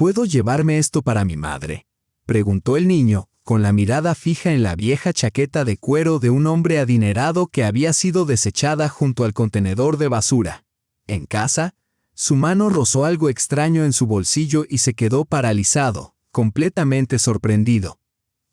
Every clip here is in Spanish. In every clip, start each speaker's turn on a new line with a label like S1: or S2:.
S1: ¿Puedo llevarme esto para mi madre?, preguntó el niño, con la mirada fija en la vieja chaqueta de cuero de un hombre adinerado que había sido desechada junto al contenedor de basura. En casa, su mano rozó algo extraño en su bolsillo y se quedó paralizado, completamente sorprendido.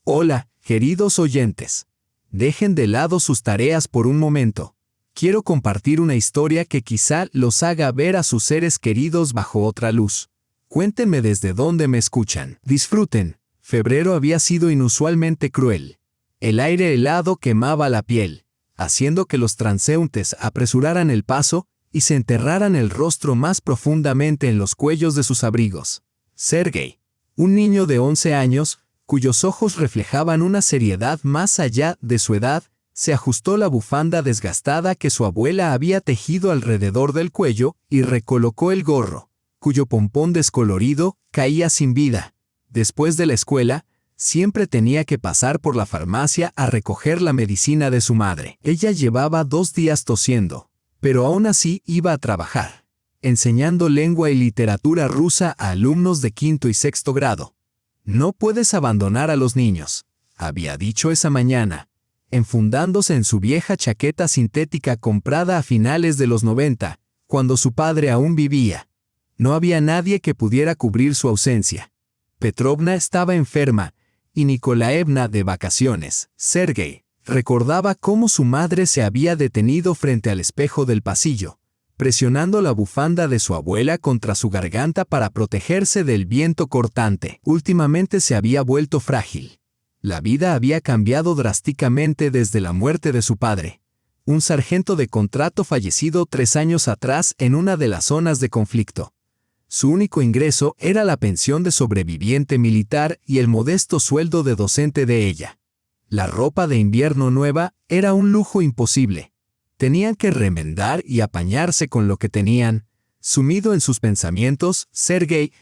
S1: Hola, queridos oyentes. Dejen de lado sus tareas por un momento. Quiero compartir una historia que quizá los haga ver a sus seres queridos bajo otra luz. Cuéntenme desde dónde me escuchan. Disfruten. Febrero había sido inusualmente cruel. El aire helado quemaba la piel, haciendo que los transeúntes apresuraran el paso y se enterraran el rostro más profundamente en los cuellos de sus abrigos. Sergei, un niño de 11 años, cuyos ojos reflejaban una seriedad más allá de su edad, se ajustó la bufanda desgastada que su abuela había tejido alrededor del cuello y recolocó el gorro, cuyo pompón descolorido caía sin vida. Después de la escuela, siempre tenía que pasar por la farmacia a recoger la medicina de su madre. Ella llevaba 2 días tosiendo, pero aún así iba a trabajar, enseñando lengua y literatura rusa a alumnos de 5º y 6º grado. No puedes abandonar a los niños, había dicho esa mañana, enfundándose en su vieja chaqueta sintética comprada a finales de los 90, cuando su padre aún vivía. No había nadie que pudiera cubrir su ausencia. Petrovna estaba enferma y Nikolaevna de vacaciones. Sergei recordaba cómo su madre se había detenido frente al espejo del pasillo, presionando la bufanda de su abuela contra su garganta para protegerse del viento cortante. Últimamente se había vuelto frágil. La vida había cambiado drásticamente desde la muerte de su padre, un sargento de contrato fallecido 3 años atrás en una de las zonas de conflicto. Su único ingreso era la pensión de sobreviviente militar y el modesto sueldo de docente de ella. La ropa de invierno nueva era un lujo imposible. Tenían que remendar y apañarse con lo que tenían. Sumido en sus pensamientos, Sergei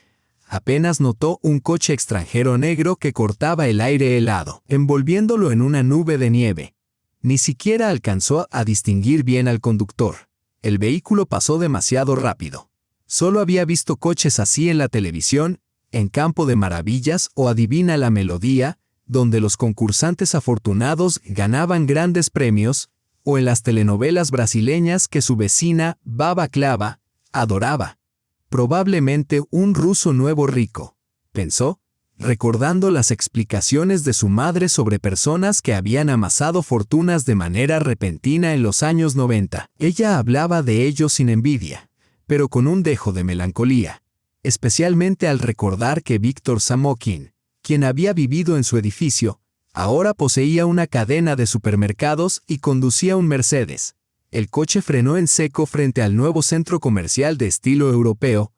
S1: apenas notó un coche extranjero negro que cortaba el aire helado, envolviéndolo en una nube de nieve. Ni siquiera alcanzó a distinguir bien al conductor. El vehículo pasó demasiado rápido. Solo había visto coches así en la televisión, en Campo de Maravillas o Adivina la Melodía, donde los concursantes afortunados ganaban grandes premios, o en las telenovelas brasileñas que su vecina, Baba Clava, adoraba. Probablemente un ruso nuevo rico, pensó, recordando las explicaciones de su madre sobre personas que habían amasado fortunas de manera repentina en los años 90. Ella hablaba de ellos sin envidia, pero con un dejo de melancolía, especialmente al recordar que Víctor Samokin, quien había vivido en su edificio, ahora poseía una cadena de supermercados y conducía un Mercedes. El coche frenó en seco frente al nuevo centro comercial de estilo europeo,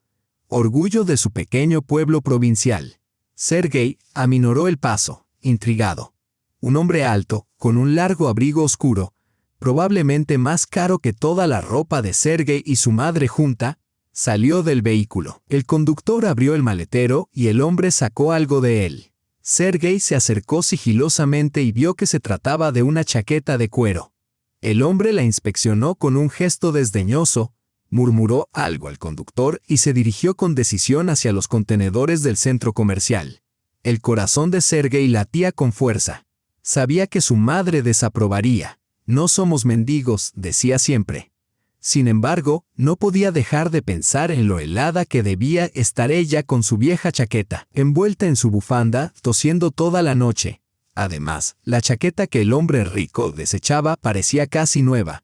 S1: orgullo de su pequeño pueblo provincial. Sergei aminoró el paso, intrigado. Un hombre alto, con un largo abrigo oscuro, probablemente más caro que toda la ropa de Sergei y su madre junta, salió del vehículo. El conductor abrió el maletero y el hombre sacó algo de él. Sergei se acercó sigilosamente y vio que se trataba de una chaqueta de cuero. El hombre la inspeccionó con un gesto desdeñoso, murmuró algo al conductor y se dirigió con decisión hacia los contenedores del centro comercial. El corazón de Sergei latía con fuerza. Sabía que su madre desaprobaría. No somos mendigos, decía siempre. Sin embargo, no podía dejar de pensar en lo helada que debía estar ella con su vieja chaqueta, envuelta en su bufanda, tosiendo toda la noche. Además, la chaqueta que el hombre rico desechaba parecía casi nueva,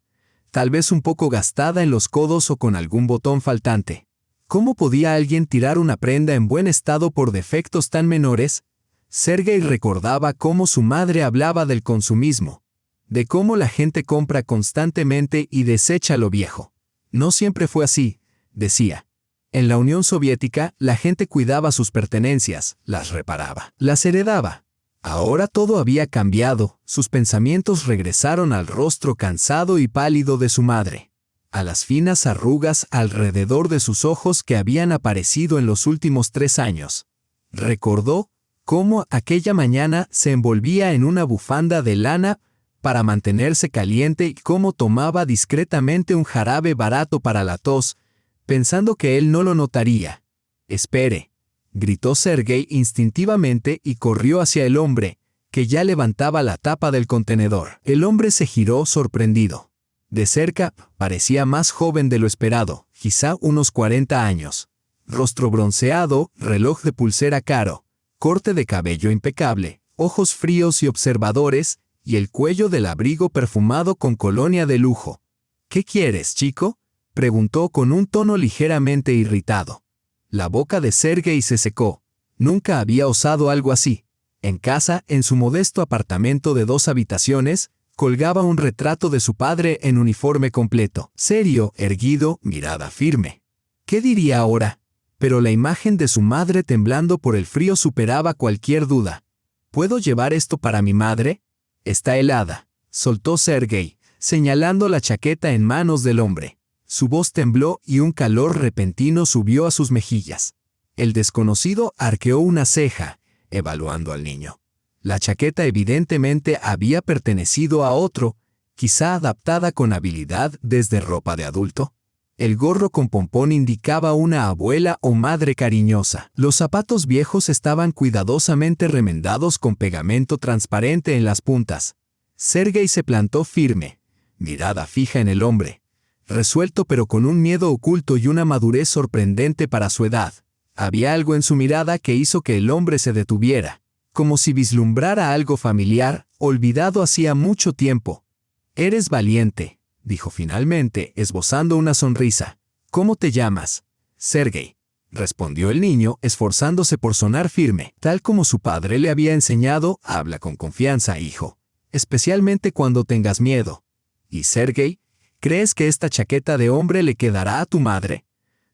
S1: tal vez un poco gastada en los codos o con algún botón faltante. ¿Cómo podía alguien tirar una prenda en buen estado por defectos tan menores? Sergei recordaba cómo su madre hablaba del consumismo, de cómo la gente compra constantemente y desecha lo viejo. No siempre fue así, decía. En la Unión Soviética, la gente cuidaba sus pertenencias, las reparaba, las heredaba. Ahora todo había cambiado, sus pensamientos regresaron al rostro cansado y pálido de su madre, a las finas arrugas alrededor de sus ojos que habían aparecido en los últimos 3 años. Recordó cómo aquella mañana se envolvía en una bufanda de lana para mantenerse caliente y cómo tomaba discretamente un jarabe barato para la tos, pensando que él no lo notaría. Espere, gritó Sergei instintivamente y corrió hacia el hombre, que ya levantaba la tapa del contenedor. El hombre se giró sorprendido. De cerca, parecía más joven de lo esperado, quizá unos 40 años. Rostro bronceado, reloj de pulsera caro, corte de cabello impecable, ojos fríos y observadores, y el cuello del abrigo perfumado con colonia de lujo. «¿Qué quieres, chico?», preguntó con un tono ligeramente irritado. La boca de Sergei se secó. Nunca había osado algo así. En casa, en su modesto apartamento de 2 habitaciones, colgaba un retrato de su padre en uniforme completo, serio, erguido, mirada firme. ¿Qué diría ahora? Pero la imagen de su madre temblando por el frío superaba cualquier duda. ¿Puedo llevar esto para mi madre? Está helada, soltó Sergei, señalando la chaqueta en manos del hombre. Su voz tembló y un calor repentino subió a sus mejillas. El desconocido arqueó una ceja, evaluando al niño. La chaqueta evidentemente había pertenecido a otro, quizá adaptada con habilidad desde ropa de adulto. El gorro con pompón indicaba una abuela o madre cariñosa. Los zapatos viejos estaban cuidadosamente remendados con pegamento transparente en las puntas. Sergei se plantó firme, mirada fija en el hombre, resuelto pero con un miedo oculto y una madurez sorprendente para su edad. Había algo en su mirada que hizo que el hombre se detuviera, como si vislumbrara algo familiar, olvidado hacía mucho tiempo. «Eres valiente», dijo finalmente, esbozando una sonrisa. «¿Cómo te llamas?» «Sergei», respondió el niño, esforzándose por sonar firme. Tal como su padre le había enseñado, habla con confianza, hijo, especialmente cuando tengas miedo. «¿Y Sergei, crees que esta chaqueta de hombre le quedará a tu madre?»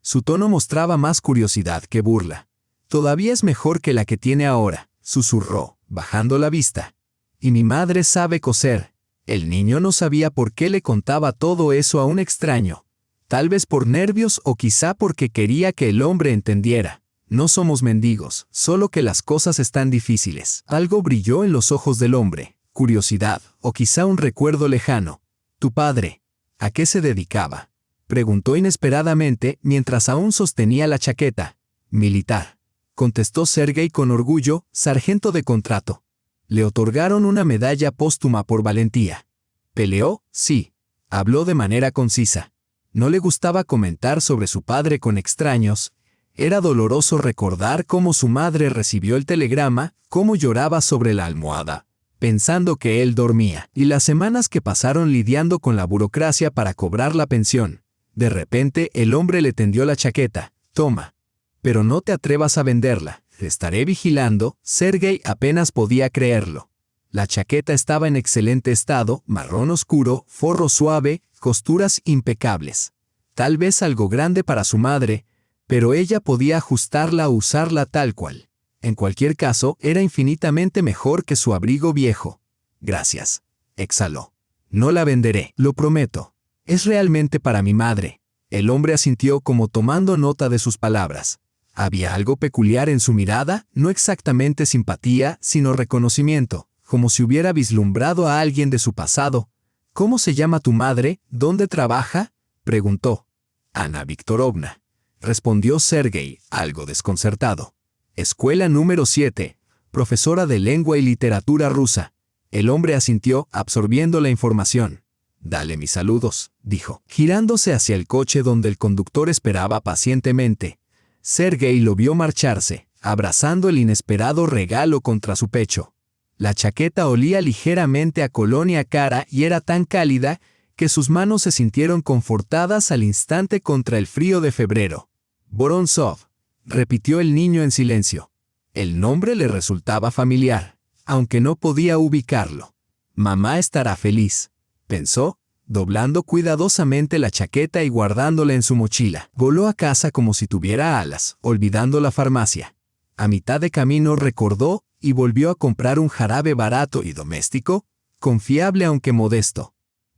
S1: Su tono mostraba más curiosidad que burla. «Todavía es mejor que la que tiene ahora», susurró, bajando la vista. «Y mi madre sabe coser». El niño no sabía por qué le contaba todo eso a un extraño. Tal vez por nervios o quizá porque quería que el hombre entendiera. No somos mendigos, solo que las cosas están difíciles. Algo brilló en los ojos del hombre, curiosidad o quizá un recuerdo lejano. «¿Tu padre? ¿A qué se dedicaba?», preguntó inesperadamente mientras aún sostenía la chaqueta. «Militar», contestó Sergei con orgullo, sargento de contrato. Le otorgaron una medalla póstuma por valentía. «¿Peleó? Sí», habló de manera concisa. No le gustaba comentar sobre su padre con extraños. Era doloroso recordar cómo su madre recibió el telegrama, cómo lloraba sobre la almohada, pensando que él dormía, y las semanas que pasaron lidiando con la burocracia para cobrar la pensión. De repente el hombre le tendió la chaqueta. «Toma. Pero no te atrevas a venderla. Te estaré vigilando». Sergei apenas podía creerlo. La chaqueta estaba en excelente estado, marrón oscuro, forro suave, costuras impecables. Tal vez algo grande para su madre, pero ella podía ajustarla o usarla tal cual. En cualquier caso, era infinitamente mejor que su abrigo viejo. «Gracias», exhaló. «No la venderé, lo prometo. Es realmente para mi madre». El hombre asintió como tomando nota de sus palabras. Había algo peculiar en su mirada, no exactamente simpatía, sino reconocimiento, como si hubiera vislumbrado a alguien de su pasado. «¿Cómo se llama tu madre? ¿Dónde trabaja?», preguntó. «Ana Viktorovna», respondió Sergei, algo desconcertado. «Escuela número 7, profesora de lengua y literatura rusa». El hombre asintió, absorbiendo la información. «Dale mis saludos», dijo, girándose hacia el coche donde el conductor esperaba pacientemente. Sergei lo vio marcharse, abrazando el inesperado regalo contra su pecho. La chaqueta olía ligeramente a colonia cara y era tan cálida que sus manos se sintieron confortadas al instante contra el frío de febrero. «Vorontsov», repitió el niño en silencio. El nombre le resultaba familiar, aunque no podía ubicarlo. «Mamá estará feliz», pensó, doblando cuidadosamente la chaqueta y guardándola en su mochila. Voló a casa como si tuviera alas, olvidando la farmacia. A mitad de camino recordó y volvió a comprar un jarabe barato y doméstico, confiable aunque modesto.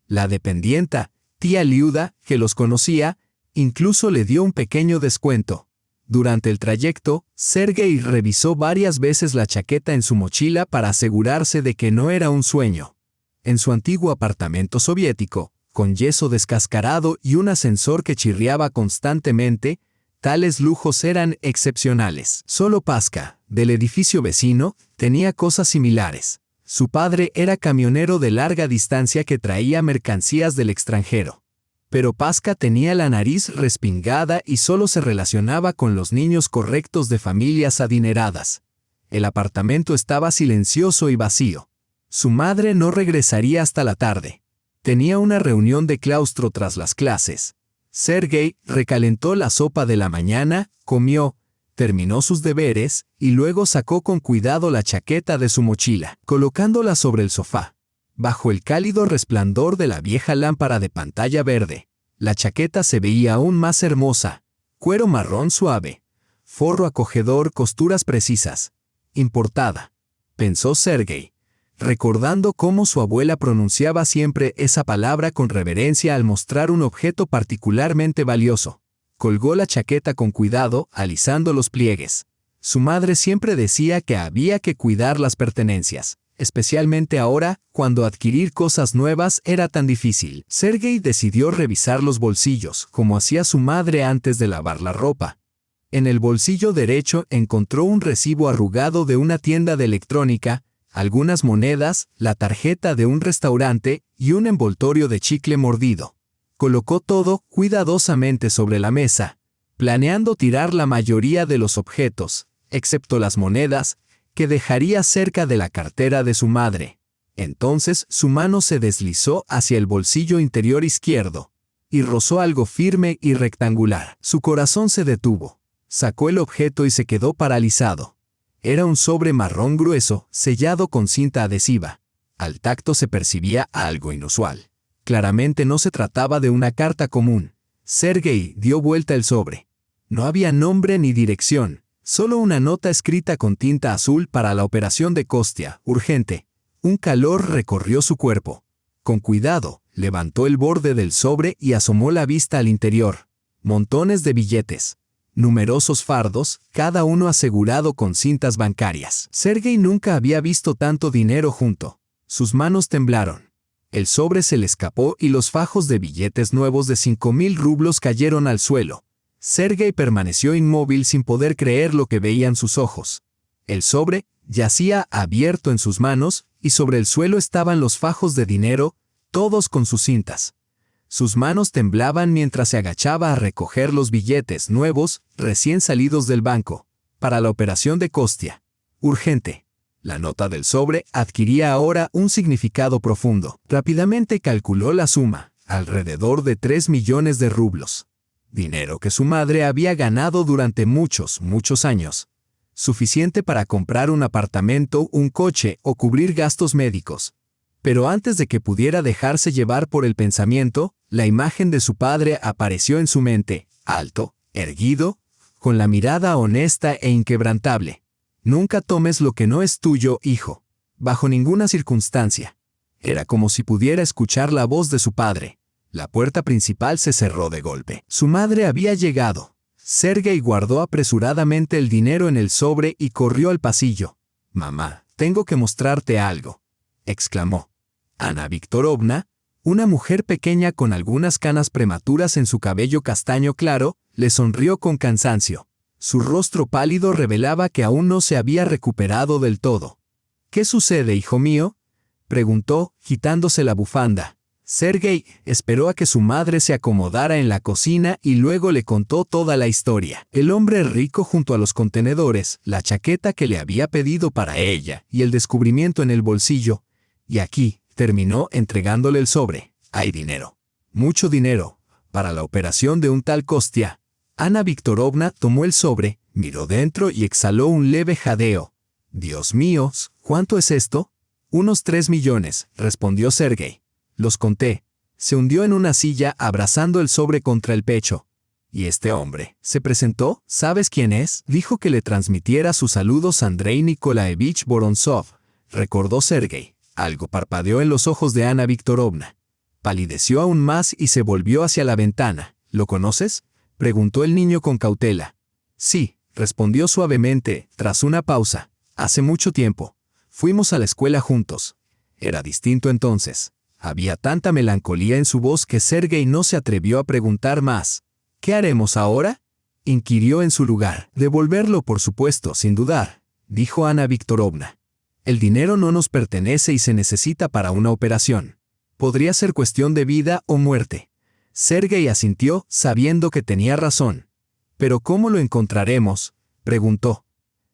S1: La dependienta, tía Liuda, que los conocía, incluso le dio un pequeño descuento. Durante el trayecto, Sergei revisó varias veces la chaqueta en su mochila para asegurarse de que no era un sueño. En su antiguo apartamento soviético, con yeso descascarado y un ascensor que chirriaba constantemente, Tales lujos eran excepcionales. Solo Pasca, del edificio vecino, tenía cosas similares. Su padre era camionero de larga distancia que traía mercancías del extranjero. Pero Pasca tenía la nariz respingada y solo se relacionaba con los niños correctos de familias adineradas. El apartamento estaba silencioso y vacío. Su madre no regresaría hasta la tarde. Tenía una reunión de claustro tras las clases. Sergei recalentó la sopa de la mañana, comió, terminó sus deberes y luego sacó con cuidado la chaqueta de su mochila, colocándola sobre el sofá. Bajo el cálido resplandor de la vieja lámpara de pantalla verde, la chaqueta se veía aún más hermosa. Cuero marrón suave, forro acogedor, costuras precisas. Importada, pensó Sergei, recordando cómo su abuela pronunciaba siempre esa palabra con reverencia al mostrar un objeto particularmente valioso. Colgó la chaqueta con cuidado, alisando los pliegues. Su madre siempre decía que había que cuidar las pertenencias, especialmente ahora, cuando adquirir cosas nuevas era tan difícil. Sergei decidió revisar los bolsillos, como hacía su madre antes de lavar la ropa. En el bolsillo derecho encontró un recibo arrugado de una tienda de electrónica, algunas monedas, la tarjeta de un restaurante y un envoltorio de chicle mordido. Colocó todo cuidadosamente sobre la mesa, planeando tirar la mayoría de los objetos, excepto las monedas, que dejaría cerca de la cartera de su madre. Entonces su mano se deslizó hacia el bolsillo interior izquierdo y rozó algo firme y rectangular. Su corazón se detuvo. Sacó el objeto y se quedó paralizado. Era un sobre marrón grueso, sellado con cinta adhesiva. Al tacto se percibía algo inusual. Claramente no se trataba de una carta común. Sergei dio vuelta el sobre. No había nombre ni dirección, solo una nota escrita con tinta azul para la operación de Kostia, urgente. Un calor recorrió su cuerpo. Con cuidado, levantó el borde del sobre y asomó la vista al interior. Montones de billetes. Numerosos fardos, cada uno asegurado con cintas bancarias. Sergei nunca había visto tanto dinero junto. Sus manos temblaron. El sobre se le escapó y los fajos de billetes nuevos de 5.000 rublos cayeron al suelo. Sergei permaneció inmóvil sin poder creer lo que veían sus ojos. El sobre yacía abierto en sus manos y sobre el suelo estaban los fajos de dinero, todos con sus cintas. Sus manos temblaban mientras se agachaba a recoger los billetes nuevos, recién salidos del banco, para la operación de Kostia. Urgente. La nota del sobre adquiría ahora un significado profundo. Rápidamente calculó la suma, alrededor de 3 millones de rublos. Dinero que su madre había ganado durante muchos años. Suficiente para comprar un apartamento, un coche o cubrir gastos médicos. Pero antes de que pudiera dejarse llevar por el pensamiento, la imagen de su padre apareció en su mente, alto, erguido, con la mirada honesta e inquebrantable. Nunca tomes lo que no es tuyo, hijo. Bajo ninguna circunstancia. Era como si pudiera escuchar la voz de su padre. La puerta principal se cerró de golpe. Su madre había llegado. Sergei guardó apresuradamente el dinero en el sobre y corrió al pasillo. «Mamá, tengo que mostrarte algo», exclamó. Ana Viktorovna, una mujer pequeña con algunas canas prematuras en su cabello castaño claro, le sonrió con cansancio. Su rostro pálido revelaba que aún no se había recuperado del todo. «¿Qué sucede, hijo mío?», preguntó, quitándose la bufanda. Sergei esperó a que su madre se acomodara en la cocina y luego le contó toda la historia. El hombre rico junto a los contenedores, la chaqueta que le había pedido para ella y el descubrimiento en el bolsillo. Y aquí, terminó entregándole el sobre. Hay dinero. Mucho dinero. Para la operación de un tal Kostia. Ana Viktorovna tomó el sobre, miró dentro y exhaló un leve jadeo. «Dios mío, ¿cuánto es esto?» «Unos 3 millones», respondió Sergei. Los conté. Se hundió en una silla abrazando el sobre contra el pecho. «¿Y este hombre se presentó? ¿Sabes quién es?» Dijo que le transmitiera sus saludos a Andrei Nikolaevich Vorontsov, recordó Sergei. Algo parpadeó en los ojos de Ana Viktorovna. Palideció aún más y se volvió hacia la ventana. «¿Lo conoces?», preguntó el niño con cautela. «Sí», respondió suavemente, tras una pausa. «Hace mucho tiempo. Fuimos a la escuela juntos». Era distinto entonces. Había tanta melancolía en su voz que Sergei no se atrevió a preguntar más. «¿Qué haremos ahora?». inquirió en su lugar. Devolverlo, por supuesto, sin dudar, dijo Ana Viktorovna. El dinero no nos pertenece y se necesita para una operación. Podría ser cuestión de vida o muerte. Sergei asintió, sabiendo que tenía razón. ¿Pero cómo lo encontraremos?, preguntó.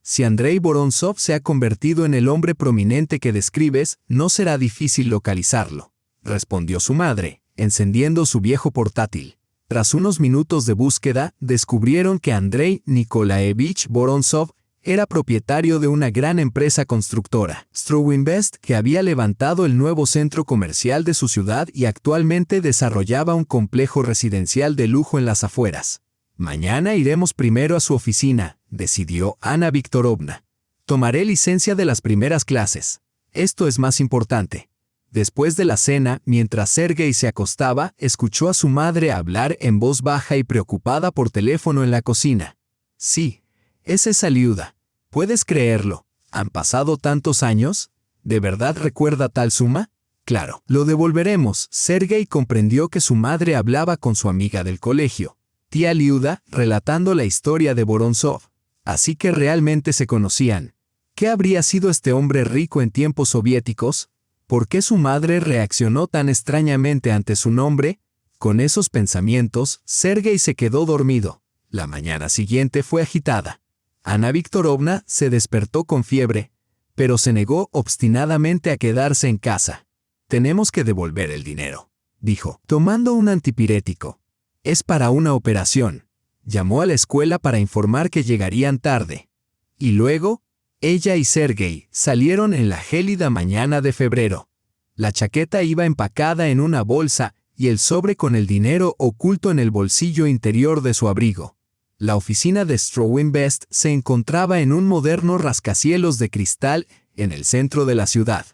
S1: Si Andrei Vorontsov se ha convertido en el hombre prominente que describes, no será difícil localizarlo, respondió su madre, encendiendo su viejo portátil. Tras unos minutos de búsqueda, descubrieron que Andrei Nikolaevich Vorontsov era propietario de una gran empresa constructora, Strowinvest, que había levantado el nuevo centro comercial de su ciudad y actualmente desarrollaba un complejo residencial de lujo en las afueras. Mañana iremos primero a su oficina, decidió Ana Viktorovna. Tomaré licencia de las primeras clases. Esto es más importante. Después de la cena, mientras Sergei se acostaba, escuchó a su madre hablar en voz baja y preocupada por teléfono en la cocina. Sí, es esa Liuda. ¿Puedes creerlo? ¿Han pasado tantos años? ¿De verdad recuerda tal suma? Claro, lo devolveremos. Sergei comprendió que su madre hablaba con su amiga del colegio, tía Liuda, relatando la historia de Vorontsov. Así que realmente se conocían. ¿Qué habría sido este hombre rico en tiempos soviéticos? ¿Por qué su madre reaccionó tan extrañamente ante su nombre? Con esos pensamientos, Sergei se quedó dormido. La mañana siguiente fue agitada. Ana Viktorovna se despertó con fiebre, pero se negó obstinadamente a quedarse en casa. Tenemos que devolver el dinero, dijo, tomando un antipirético. Es para una operación. Llamó a la escuela para informar que llegarían tarde. Y luego, ella y Sergei salieron en la gélida mañana de febrero. La chaqueta iba empacada en una bolsa y el sobre con el dinero oculto en el bolsillo interior de su abrigo. La oficina de Strowinvest se encontraba en un moderno rascacielos de cristal en el centro de la ciudad.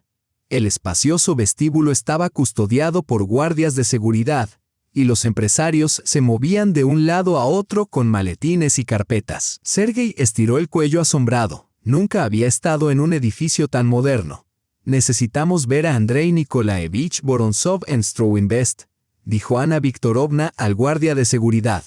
S1: El espacioso vestíbulo estaba custodiado por guardias de seguridad, y los empresarios se movían de un lado a otro con maletines y carpetas. Sergei estiró el cuello asombrado. Nunca había estado en un edificio tan moderno. Necesitamos ver a Andrei Nikolaevich Vorontsov en Strowinvest, dijo Ana Viktorovna al guardia de seguridad.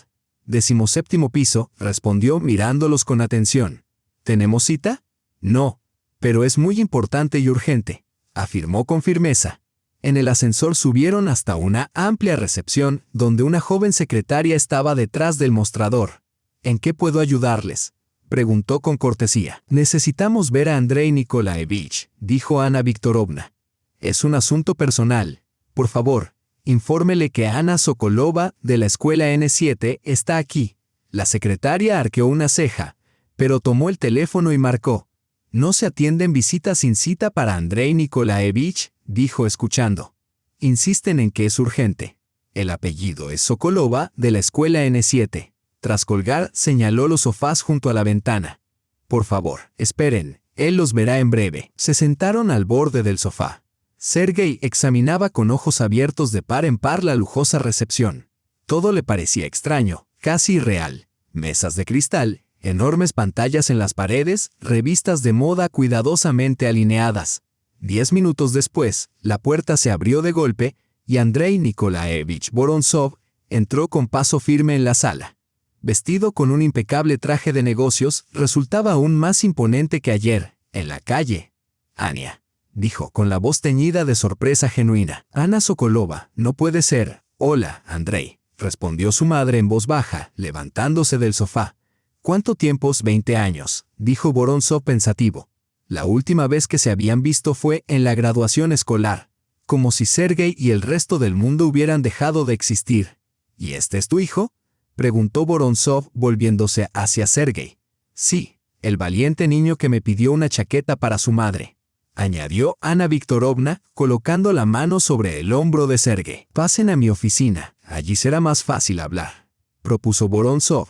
S1: 17º piso, respondió mirándolos con atención. ¿Tenemos cita? No, pero es muy importante y urgente, afirmó con firmeza. En el ascensor subieron hasta una amplia recepción donde una joven secretaria estaba detrás del mostrador. ¿En qué puedo ayudarles?, preguntó con cortesía. Necesitamos ver a Andrei Nikolaevich, dijo Ana Viktorovna. Es un asunto personal. Por favor, infórmele que Ana Sokolova, de la escuela N7, está aquí. La secretaria arqueó una ceja, pero tomó el teléfono y marcó. No se atienden visitas sin cita para Andrei Nikolaevich, dijo escuchando. Insisten en que es urgente. El apellido es Sokolova, de la escuela N7. Tras colgar, señaló los sofás junto a la ventana. Por favor, esperen, él los verá en breve. Se sentaron al borde del sofá. Sergei examinaba con ojos abiertos de par en par la lujosa recepción. Todo le parecía extraño, casi irreal. Mesas de cristal, enormes pantallas en las paredes, revistas de moda cuidadosamente alineadas. 10 minutos después, la puerta se abrió de golpe y Andrei Nikolaevich Vorontsov entró con paso firme en la sala. Vestido con un impecable traje de negocios, resultaba aún más imponente que ayer, en la calle. Ania, dijo con la voz teñida de sorpresa genuina. Ana Sokolova, no puede ser. Hola, Andrei, respondió su madre en voz baja, levantándose del sofá. ¿Cuánto tiempo? 20 años, dijo Vorontsov pensativo. La última vez que se habían visto fue en la graduación escolar, como si Sergei y el resto del mundo hubieran dejado de existir. ¿Y este es tu hijo?, preguntó Vorontsov volviéndose hacia Sergei. Sí, el valiente niño que me pidió una chaqueta para su madre, añadió Ana Viktorovna, colocando la mano sobre el hombro de Sergei. Pasen a mi oficina, allí será más fácil hablar, propuso Vorontsov.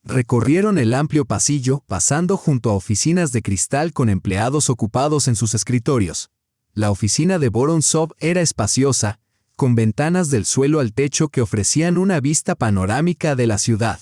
S1: Recorrieron el amplio pasillo, pasando junto a oficinas de cristal con empleados ocupados en sus escritorios. La oficina de Vorontsov era espaciosa, con ventanas del suelo al techo que ofrecían una vista panorámica de la ciudad.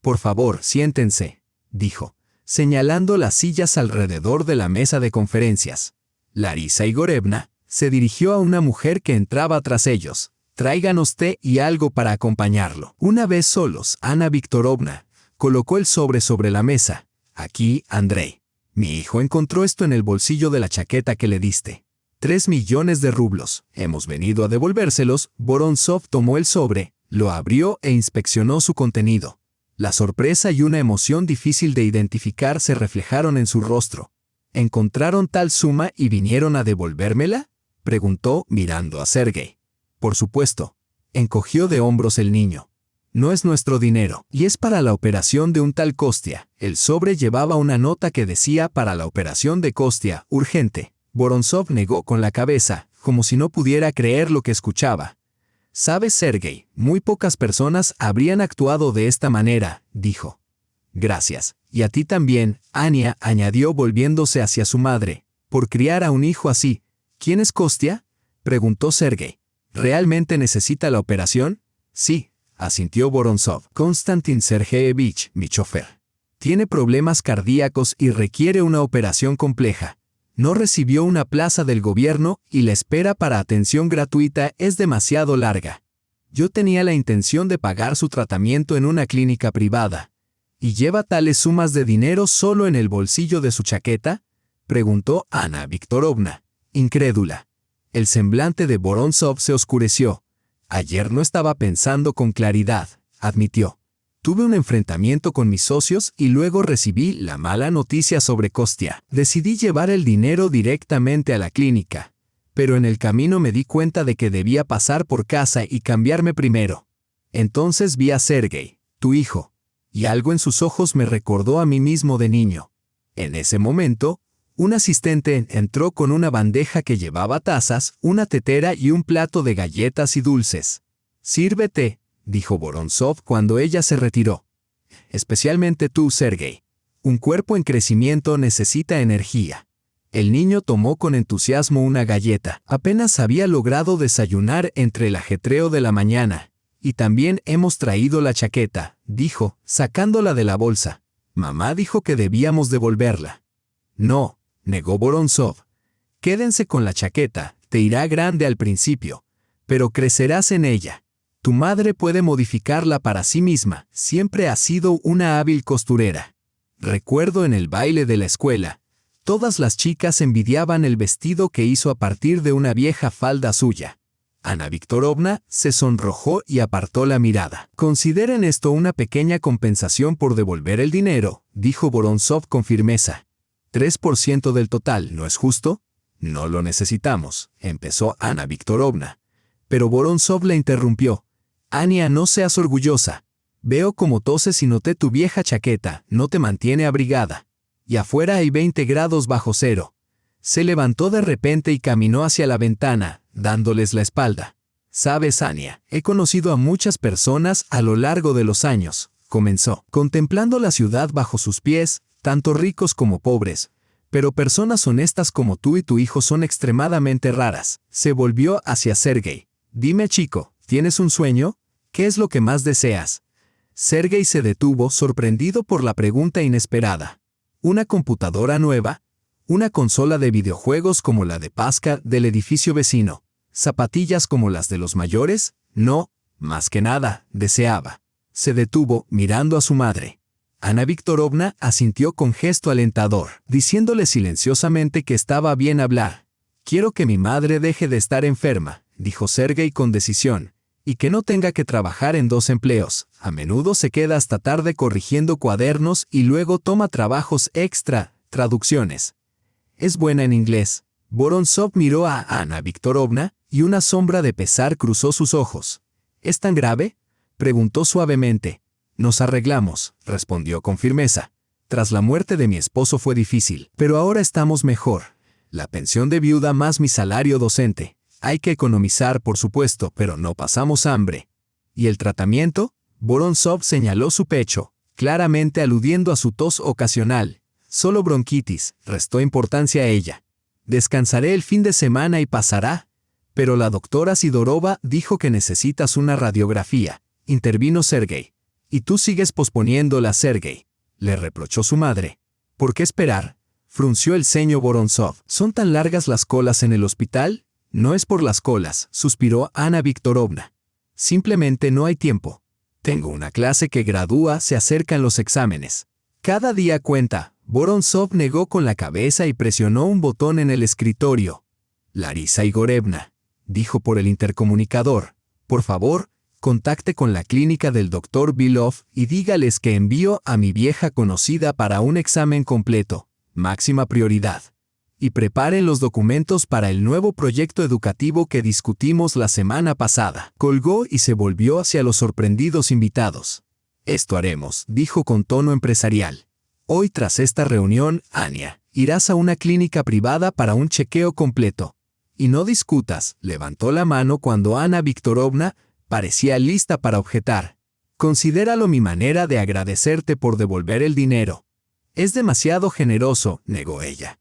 S1: Por favor, siéntense, dijo, señalando las sillas alrededor de la mesa de conferencias. Larisa Igorevna se dirigió a una mujer que entraba tras ellos. Tráiganos té y algo para acompañarlo. Una vez solos, Ana Viktorovna Colocó el sobre la mesa. Aquí, Andrei. Mi hijo encontró esto en el bolsillo de la chaqueta que le diste. 3 millones de rublos. Hemos venido a devolvérselos. Vorontsov tomó el sobre, lo abrió e inspeccionó su contenido. La sorpresa y una emoción difícil de identificar se reflejaron en su rostro. ¿Encontraron tal suma y vinieron a devolvérmela?, preguntó mirando a Sergei. Por supuesto. Encogió de hombros el niño. No es nuestro dinero, y es para la operación de un tal Kostia. El sobre llevaba una nota que decía para la operación de Kostia, urgente. Vorontsov negó con la cabeza, como si no pudiera creer lo que escuchaba. «Sabes, Sergei, muy pocas personas habrían actuado de esta manera», dijo. «Gracias. Y a ti también, Ania», añadió volviéndose hacia su madre, «por criar a un hijo así». «¿Quién es Kostia?», preguntó Sergei. «¿Realmente necesita la operación?». «Sí», asintió Vorontsov. «Konstantin Sergeyevich, mi chofer. Tiene problemas cardíacos y requiere una operación compleja. No recibió una plaza del gobierno y la espera para atención gratuita es demasiado larga. Yo tenía la intención de pagar su tratamiento en una clínica privada. ¿Y lleva tales sumas de dinero solo en el bolsillo de su chaqueta?», preguntó Ana Viktorovna, incrédula. El semblante de Vorontsov se oscureció. «Ayer no estaba pensando con claridad», admitió. «Tuve un enfrentamiento con mis socios y luego recibí la mala noticia sobre Kostia. Decidí llevar el dinero directamente a la clínica. Pero en el camino me di cuenta de que debía pasar por casa y cambiarme primero. Entonces vi a Sergei, tu hijo, y algo en sus ojos me recordó a mí mismo de niño. En ese momento, un asistente entró con una bandeja que llevaba tazas, una tetera y un plato de galletas y dulces. «Sírvete», dijo Vorontsov cuando ella se retiró. «Especialmente tú, Sergei. Un cuerpo en crecimiento necesita energía». El niño tomó con entusiasmo una galleta. Apenas había logrado desayunar entre el ajetreo de la mañana. «Y también hemos traído la chaqueta», dijo, sacándola de la bolsa. «Mamá dijo que debíamos devolverla». «No», negó Vorontsov. «Quédense con la chaqueta, te irá grande al principio, pero crecerás en ella. Tu madre puede modificarla para sí misma, siempre ha sido una hábil costurera. Recuerdo en el baile de la escuela, todas las chicas envidiaban el vestido que hizo a partir de una vieja falda suya». Ana Viktorovna se sonrojó y apartó la mirada. «Consideren esto una pequeña compensación por devolver el dinero», dijo Vorontsov con firmeza. 3% del total, ¿no es justo? «No lo necesitamos», empezó Ana Viktorovna. Pero Vorontsov la interrumpió. «Ania, no seas orgullosa. Veo cómo toses y noté tu vieja chaqueta, no te mantiene abrigada. Y afuera hay 20 grados bajo cero». Se levantó de repente y caminó hacia la ventana, dándoles la espalda. «Sabes, Ania, he conocido a muchas personas a lo largo de los años», comenzó, contemplando la ciudad bajo sus pies, tanto ricos como pobres. «Pero personas honestas como tú y tu hijo son extremadamente raras». Se volvió hacia Sergei. «Dime, chico, ¿tienes un sueño? ¿Qué es lo que más deseas?». Sergei se detuvo, sorprendido por la pregunta inesperada. «¿Una computadora nueva? ¿Una consola de videojuegos como la de Pasca del edificio vecino? ¿Zapatillas como las de los mayores? No, más que nada, deseaba». Se detuvo, mirando a su madre. Ana Viktorovna asintió con gesto alentador, diciéndole silenciosamente que estaba bien hablar. «Quiero que mi madre deje de estar enferma», dijo Sergei con decisión, «y que no tenga que trabajar en 2 empleos. A menudo se queda hasta tarde corrigiendo cuadernos y luego toma trabajos extra, traducciones. Es buena en inglés». Vorontsov miró a Ana Viktorovna y una sombra de pesar cruzó sus ojos. «¿Es tan grave?», preguntó suavemente. «Nos arreglamos», respondió con firmeza. «Tras la muerte de mi esposo fue difícil, pero ahora estamos mejor. La pensión de viuda más mi salario docente. Hay que economizar, por supuesto, pero no pasamos hambre». «¿Y el tratamiento?». Vorontsov señaló su pecho, claramente aludiendo a su tos ocasional. «Solo bronquitis», restó importancia a ella. «Descansaré el fin de semana y pasará». «Pero la doctora Sidorova dijo que necesitas una radiografía», intervino Sergei. «Y tú sigues posponiéndola, Sergei», le reprochó su madre. «¿Por qué esperar?», frunció el ceño Vorontsov. «¿Son tan largas las colas en el hospital?». «No es por las colas», suspiró Ana Viktorovna. «Simplemente no hay tiempo. Tengo una clase que gradúa, se acercan los exámenes. Cada día cuenta. Vorontsov negó con la cabeza y presionó un botón en el escritorio. Larisa Igorevna, dijo por el intercomunicador, por favor, contacte con la clínica del Dr. Bilov y dígales que envío a mi vieja conocida para un examen completo, máxima prioridad. Y preparen los documentos para el nuevo proyecto educativo que discutimos la semana pasada. Colgó y se volvió hacia los sorprendidos invitados. Esto haremos, dijo con tono empresarial. Hoy tras esta reunión, Ania, irás a una clínica privada para un chequeo completo. Y no discutas, levantó la mano cuando Ana Viktorovna parecía lista para objetar. Considéralo mi manera de agradecerte por devolver el dinero. Es demasiado generoso, negó ella.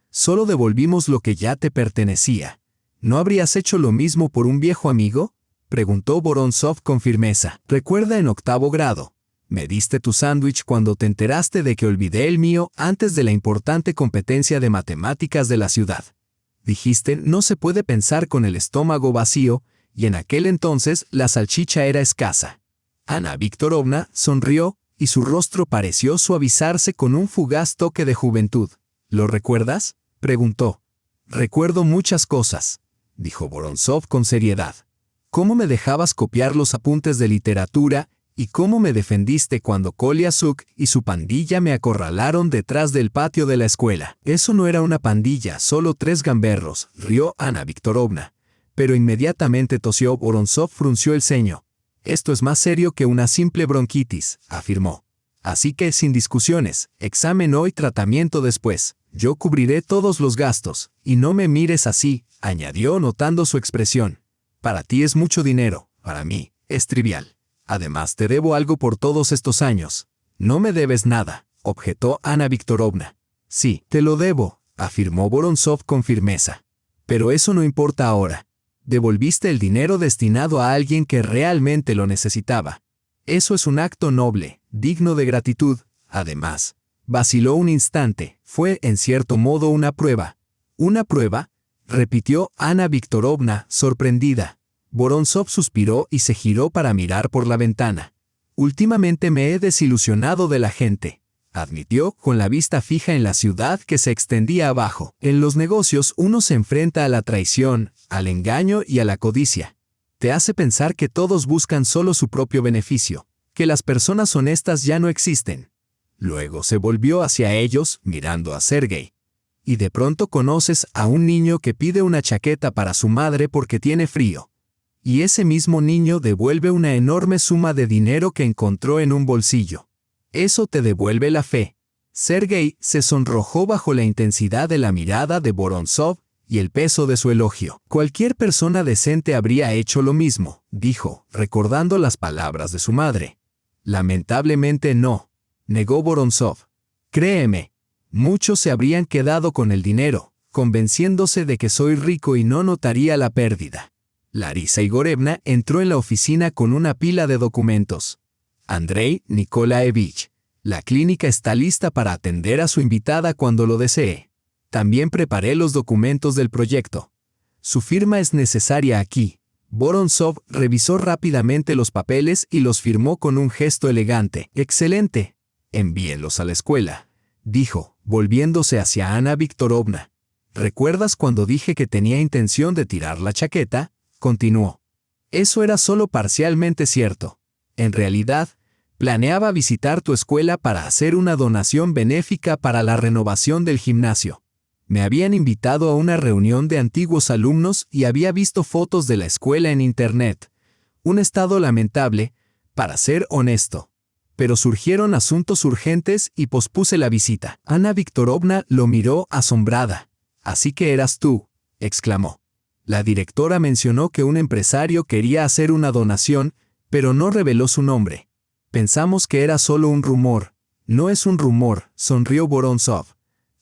S1: Solo devolvimos lo que ya te pertenecía. ¿No habrías hecho lo mismo por un viejo amigo? Preguntó Vorontsov con firmeza. Recuerda en 8º grado. Me diste tu sándwich cuando te enteraste de que olvidé el mío antes de la importante competencia de matemáticas de la ciudad. Dijiste, no se puede pensar con el estómago vacío, y en aquel entonces la salchicha era escasa. Ana Viktorovna sonrió, y su rostro pareció suavizarse con un fugaz toque de juventud. ¿Lo recuerdas?, preguntó. Recuerdo muchas cosas, dijo Vorontsov con seriedad. ¿Cómo me dejabas copiar los apuntes de literatura y cómo me defendiste cuando Kolyazuk y su pandilla me acorralaron detrás del patio de la escuela? Eso no era una pandilla, solo 3 gamberros, rió Ana Viktorovna. Pero inmediatamente tosió. Vorontsov frunció el ceño. Esto es más serio que una simple bronquitis, afirmó. Así que, sin discusiones, examen hoy, tratamiento después. Yo cubriré todos los gastos, y no me mires así, añadió notando su expresión. Para ti es mucho dinero, para mí, es trivial. Además, te debo algo por todos estos años. No me debes nada, objetó Ana Viktorovna. Sí, te lo debo, afirmó Vorontsov con firmeza. Pero eso no importa ahora. Devolviste el dinero destinado a alguien que realmente lo necesitaba. Eso es un acto noble, digno de gratitud. Además, vaciló un instante, fue en cierto modo una prueba. ¿Una prueba?, repitió Ana Viktorovna, sorprendida. Vorontsov suspiró y se giró para mirar por la ventana. Últimamente me he desilusionado de la gente, admitió, con la vista fija en la ciudad que se extendía abajo. En los negocios uno se enfrenta a la traición, al engaño y a la codicia. Te hace pensar que todos buscan solo su propio beneficio, que las personas honestas ya no existen. Luego se volvió hacia ellos, mirando a Sergei. Y de pronto conoces a un niño que pide una chaqueta para su madre porque tiene frío. Y ese mismo niño devuelve una enorme suma de dinero que encontró en un bolsillo. Eso te devuelve la fe. Sergei se sonrojó bajo la intensidad de la mirada de Vorontsov y el peso de su elogio. Cualquier persona decente habría hecho lo mismo, dijo, recordando las palabras de su madre. Lamentablemente no, negó Vorontsov. Créeme, muchos se habrían quedado con el dinero, convenciéndose de que soy rico y no notaría la pérdida. Larisa Igorevna entró en la oficina con una pila de documentos. Andrei Nikolaevich, la clínica está lista para atender a su invitada cuando lo desee. También preparé los documentos del proyecto. Su firma es necesaria aquí. Vorontsov revisó rápidamente los papeles y los firmó con un gesto elegante. Excelente. Envíenlos a la escuela, dijo, volviéndose hacia Ana Viktorovna. ¿Recuerdas cuando dije que tenía intención de tirar la chaqueta?, continuó. Eso era solo parcialmente cierto. En realidad, planeaba visitar tu escuela para hacer una donación benéfica para la renovación del gimnasio. Me habían invitado a una reunión de antiguos alumnos y había visto fotos de la escuela en internet. Un estado lamentable, para ser honesto. Pero surgieron asuntos urgentes y pospuse la visita. Ana Viktorovna lo miró asombrada. «Así que eras tú», exclamó. La directora mencionó que un empresario quería hacer una donación, pero no reveló su nombre. Pensamos que era solo un rumor. No es un rumor, sonrió Vorontsov.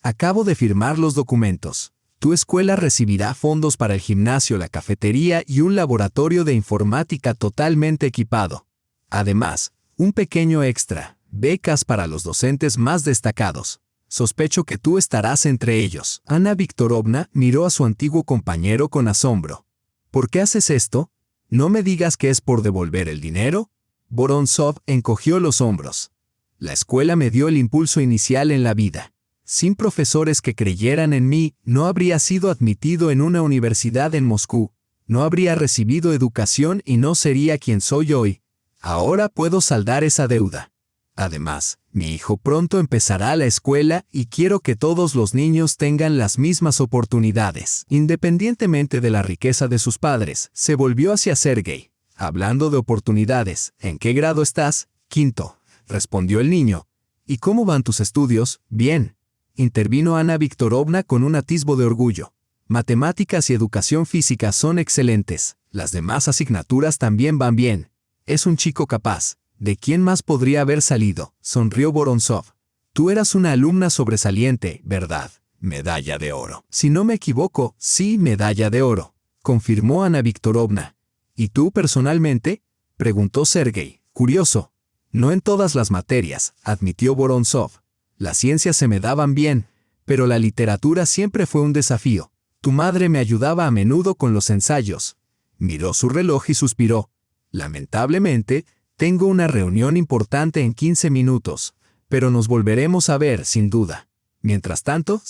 S1: Acabo de firmar los documentos. Tu escuela recibirá fondos para el gimnasio, la cafetería y un laboratorio de informática totalmente equipado. Además, un pequeño extra, becas para los docentes más destacados. Sospecho que tú estarás entre ellos. Ana Viktorovna miró a su antiguo compañero con asombro. ¿Por qué haces esto? No me digas que es por devolver el dinero. Vorontsov encogió los hombros. La escuela me dio el impulso inicial en la vida. Sin profesores que creyeran en mí, no habría sido admitido en una universidad en Moscú, no habría recibido educación y no sería quien soy hoy. Ahora puedo saldar esa deuda. Además, mi hijo pronto empezará la escuela y quiero que todos los niños tengan las mismas oportunidades. Independientemente de la riqueza de sus padres, se volvió hacia Sergei. Hablando de oportunidades, ¿en qué grado estás? Quinto, respondió el niño. ¿Y cómo van tus estudios? Bien. Intervino Ana Viktorovna con un atisbo de orgullo. Matemáticas y educación física son excelentes. Las demás asignaturas también van bien. Es un chico capaz. ¿De quién más podría haber salido? Sonrió Vorontsov. Tú eras una alumna sobresaliente, ¿verdad? Medalla de oro. Si no me equivoco, sí, medalla de oro, confirmó Ana Viktorovna. ¿Y tú personalmente? Preguntó Sergei, curioso. No en todas las materias, admitió Vorontsov. Las ciencias se me daban bien, pero la literatura siempre fue un desafío. Tu madre me ayudaba a menudo con los ensayos. Miró su reloj y suspiró. Lamentablemente, tengo una reunión importante en 15 minutos, pero nos volveremos a ver, sin duda. Mientras tanto,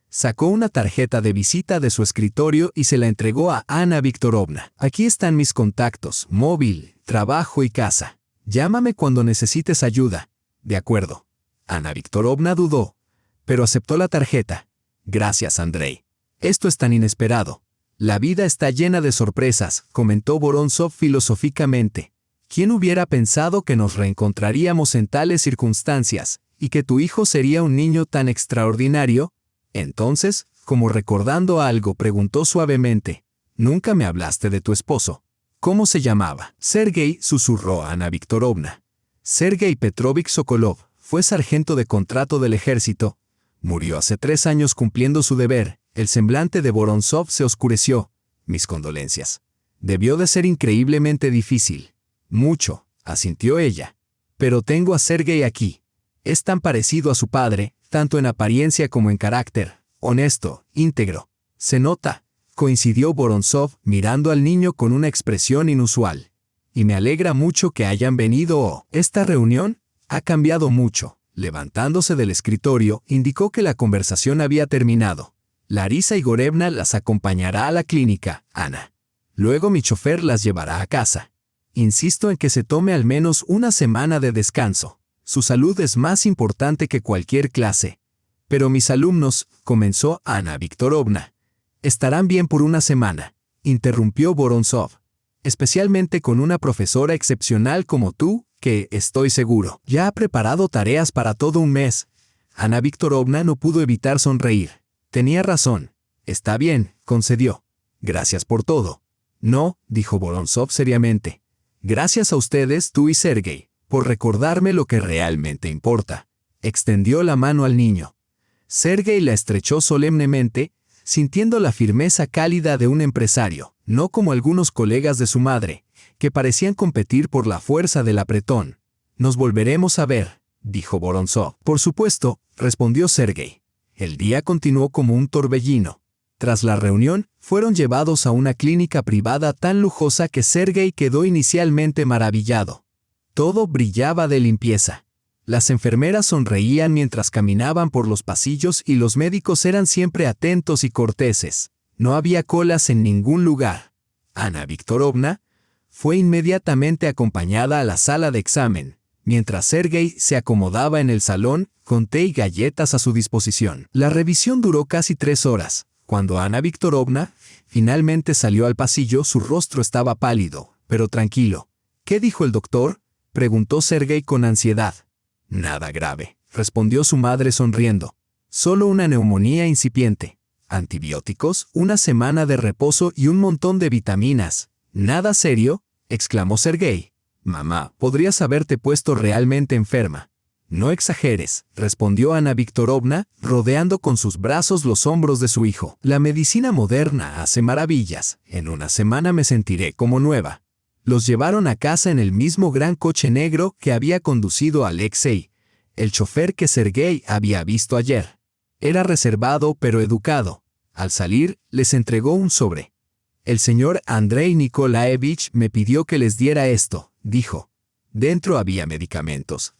S1: sacó una tarjeta de visita de su escritorio y se la entregó a Ana Viktorovna. Aquí están mis contactos, móvil, trabajo y casa. Llámame cuando necesites ayuda. De acuerdo. Ana Viktorovna dudó, pero aceptó la tarjeta. Gracias, Andrei. Esto es tan inesperado. La vida está llena de sorpresas, comentó Vorontsov filosóficamente. ¿Quién hubiera pensado que nos reencontraríamos en tales circunstancias, y que tu hijo sería un niño tan extraordinario? Entonces, como recordando algo, preguntó suavemente. Nunca me hablaste de tu esposo. ¿Cómo se llamaba? Sergei, susurró Ana Viktorovna. Sergei Petrovich Sokolov, fue sargento de contrato del ejército. Murió hace 3 años cumpliendo su deber. El semblante de Vorontsov se oscureció. Mis condolencias. Debió de ser increíblemente difícil. Mucho, asintió ella. Pero tengo a Sergei aquí. Es tan parecido a su padre, tanto en apariencia como en carácter. Honesto, íntegro. Se nota, coincidió Vorontsov mirando al niño con una expresión inusual. Y me alegra mucho que hayan venido. Esta reunión ha cambiado mucho. Levantándose del escritorio, indicó que la conversación había terminado. Larisa Igorevna las acompañará a la clínica, Ana. Luego mi chofer las llevará a casa. Insisto en que se tome al menos una semana de descanso. Su salud es más importante que cualquier clase. Pero mis alumnos, comenzó Ana Viktorovna, estarán bien por una semana, interrumpió Vorontsov. Especialmente con una profesora excepcional como tú, que, estoy seguro, ya ha preparado tareas para todo un mes. Ana Viktorovna no pudo evitar sonreír. Tenía razón. Está bien, concedió. Gracias por todo. No, dijo Vorontsov seriamente. Gracias a ustedes, tú y Sergei, por recordarme lo que realmente importa. Extendió la mano al niño. Sergei la estrechó solemnemente, sintiendo la firmeza cálida de un empresario, no como algunos colegas de su madre, que parecían competir por la fuerza del apretón. Nos volveremos a ver, dijo Vorontsov. Por supuesto, respondió Sergei. El día continuó como un torbellino. Tras la reunión, fueron llevados a una clínica privada tan lujosa que Sergei quedó inicialmente maravillado. Todo brillaba de limpieza. Las enfermeras sonreían mientras caminaban por los pasillos y los médicos eran siempre atentos y corteses. No había colas en ningún lugar. Ana Viktorovna fue inmediatamente acompañada a la sala de examen, mientras Sergei se acomodaba en el salón con té y galletas a su disposición. La revisión duró casi 3 horas. Cuando Ana Viktorovna finalmente salió al pasillo, su rostro estaba pálido, pero tranquilo. ¿Qué dijo el doctor?, preguntó Sergei con ansiedad. Nada grave, respondió su madre sonriendo. Solo una neumonía incipiente. Antibióticos, una semana de reposo y un montón de vitaminas. ¿Nada serio?, exclamó Sergei. Mamá, podrías haberte puesto realmente enferma. No exageres, respondió Ana Viktorovna, rodeando con sus brazos los hombros de su hijo. La medicina moderna hace maravillas. En una semana me sentiré como nueva. Los llevaron a casa en el mismo gran coche negro que había conducido Alexei, el chofer que Sergei había visto ayer. Era reservado pero educado. Al salir, les entregó un sobre. El señor Andrei Nikolaevich me pidió que les diera esto, dijo. Dentro había medicamentos,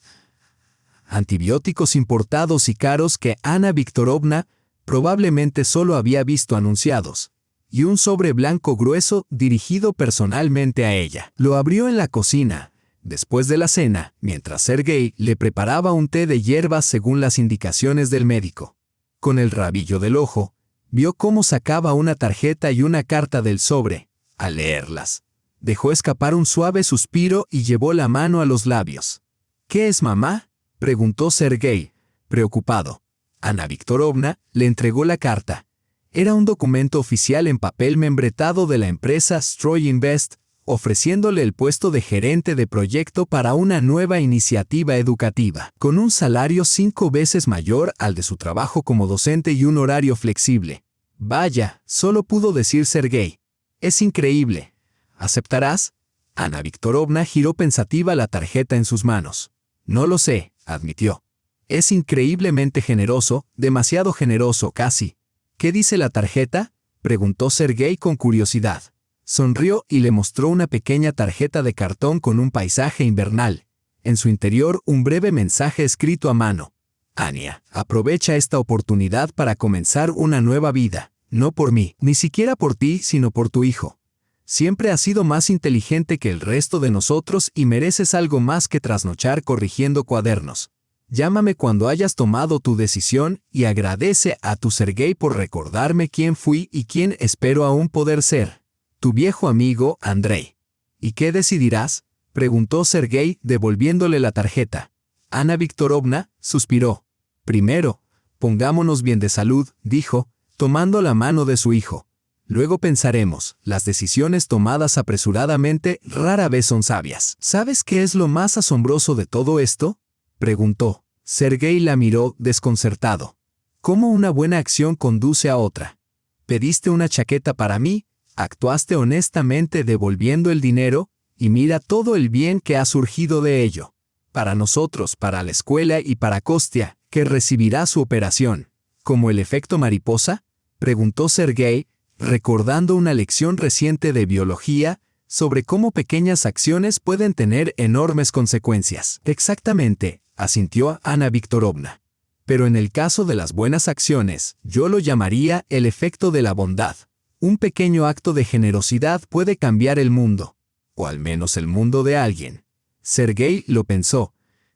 S1: antibióticos importados y caros que Ana Viktorovna probablemente solo había visto anunciados, y un sobre blanco grueso dirigido personalmente a ella. Lo abrió en la cocina, después de la cena, mientras Sergei le preparaba un té de hierbas según las indicaciones del médico. Con el rabillo del ojo, vio cómo sacaba una tarjeta y una carta del sobre. Al leerlas, dejó escapar un suave suspiro y llevó la mano a los labios. «¿Qué es, mamá?», preguntó Sergei, preocupado. Ana Viktorovna le entregó la carta. Era un documento oficial en papel membretado de la empresa Stroy Invest, ofreciéndole el puesto de gerente de proyecto para una nueva iniciativa educativa, con un salario 5 veces mayor al de su trabajo como docente y un horario flexible. «Vaya», solo pudo decir Sergei. «Es increíble. ¿Aceptarás?». Ana Viktorovna giró pensativa la tarjeta en sus manos. «No lo sé», admitió. «Es increíblemente generoso, demasiado generoso casi». «¿Qué dice la tarjeta?», preguntó Sergei con curiosidad. Sonrió y le mostró una pequeña tarjeta de cartón con un paisaje invernal. En su interior, un breve mensaje escrito a mano. «Ania, aprovecha esta oportunidad para comenzar una nueva vida. No por mí, ni siquiera por ti, sino por tu hijo. Siempre has sido más inteligente que el resto de nosotros y mereces algo más que trasnochar corrigiendo cuadernos. Llámame cuando hayas tomado tu decisión y agradece a tu Sergei por recordarme quién fui y quién espero aún poder ser. Tu viejo amigo, Andrei». «¿Y qué decidirás?», preguntó Sergei, devolviéndole la tarjeta. Ana Viktorovna suspiró. «Primero, pongámonos bien de salud», dijo, tomando la mano de su hijo. «Luego pensaremos. Las decisiones tomadas apresuradamente rara vez son sabias». «¿Sabes qué es lo más asombroso de todo esto?», preguntó. Sergei la miró desconcertado. «¿Cómo una buena acción conduce a otra? Pediste una chaqueta para mí, actuaste honestamente devolviendo el dinero, y mira todo el bien que ha surgido de ello. Para nosotros, para la escuela y para Kostia, que recibirá su operación». «¿Como el efecto mariposa?», preguntó Sergei, recordando una lección reciente de biología sobre cómo pequeñas acciones pueden tener enormes consecuencias. «Exactamente», asintió Ana Viktorovna. «Pero en el caso de las buenas acciones, yo lo llamaría el efecto de la bondad. Un pequeño acto de generosidad puede cambiar el mundo, o al menos el mundo de alguien». Sergei lo pensó,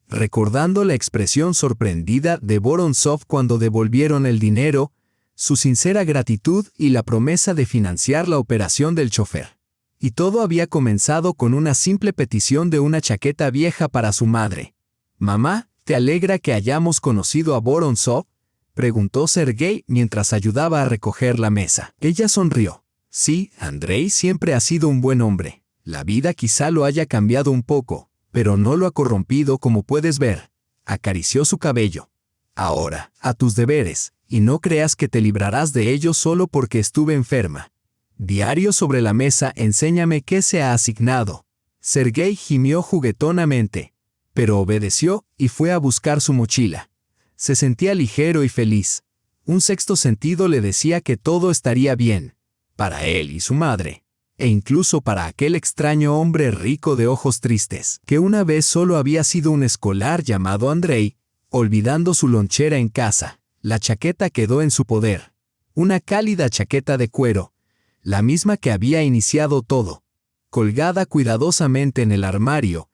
S1: recordando la expresión sorprendida de Vorontsov cuando devolvieron el dinero, su sincera gratitud y la promesa de financiar la operación del chofer. Y todo había comenzado con una simple petición de una chaqueta vieja para su madre. «Mamá, ¿te alegra que hayamos conocido a Vorontsov?», preguntó Sergei mientras ayudaba a recoger la mesa. Ella sonrió. «Sí, Andrei siempre ha sido un buen hombre. La vida quizá lo haya cambiado un poco, pero no lo ha corrompido como puedes ver». Acarició su cabello. «Ahora, a tus deberes, y no creas que te librarás de ellos solo porque estuve enferma. Diario sobre la mesa, enséñame qué se ha asignado». Sergei gimió juguetonamente, pero obedeció y fue a buscar su mochila. Se sentía ligero y feliz. Un sexto sentido le decía que todo estaría bien, para él y su madre, e incluso para aquel extraño hombre rico de ojos tristes, que una vez solo había sido un escolar llamado Andrei, olvidando su lonchera en casa. La chaqueta quedó en su poder. Una cálida chaqueta de cuero, la misma que había iniciado todo, colgada cuidadosamente en el armario.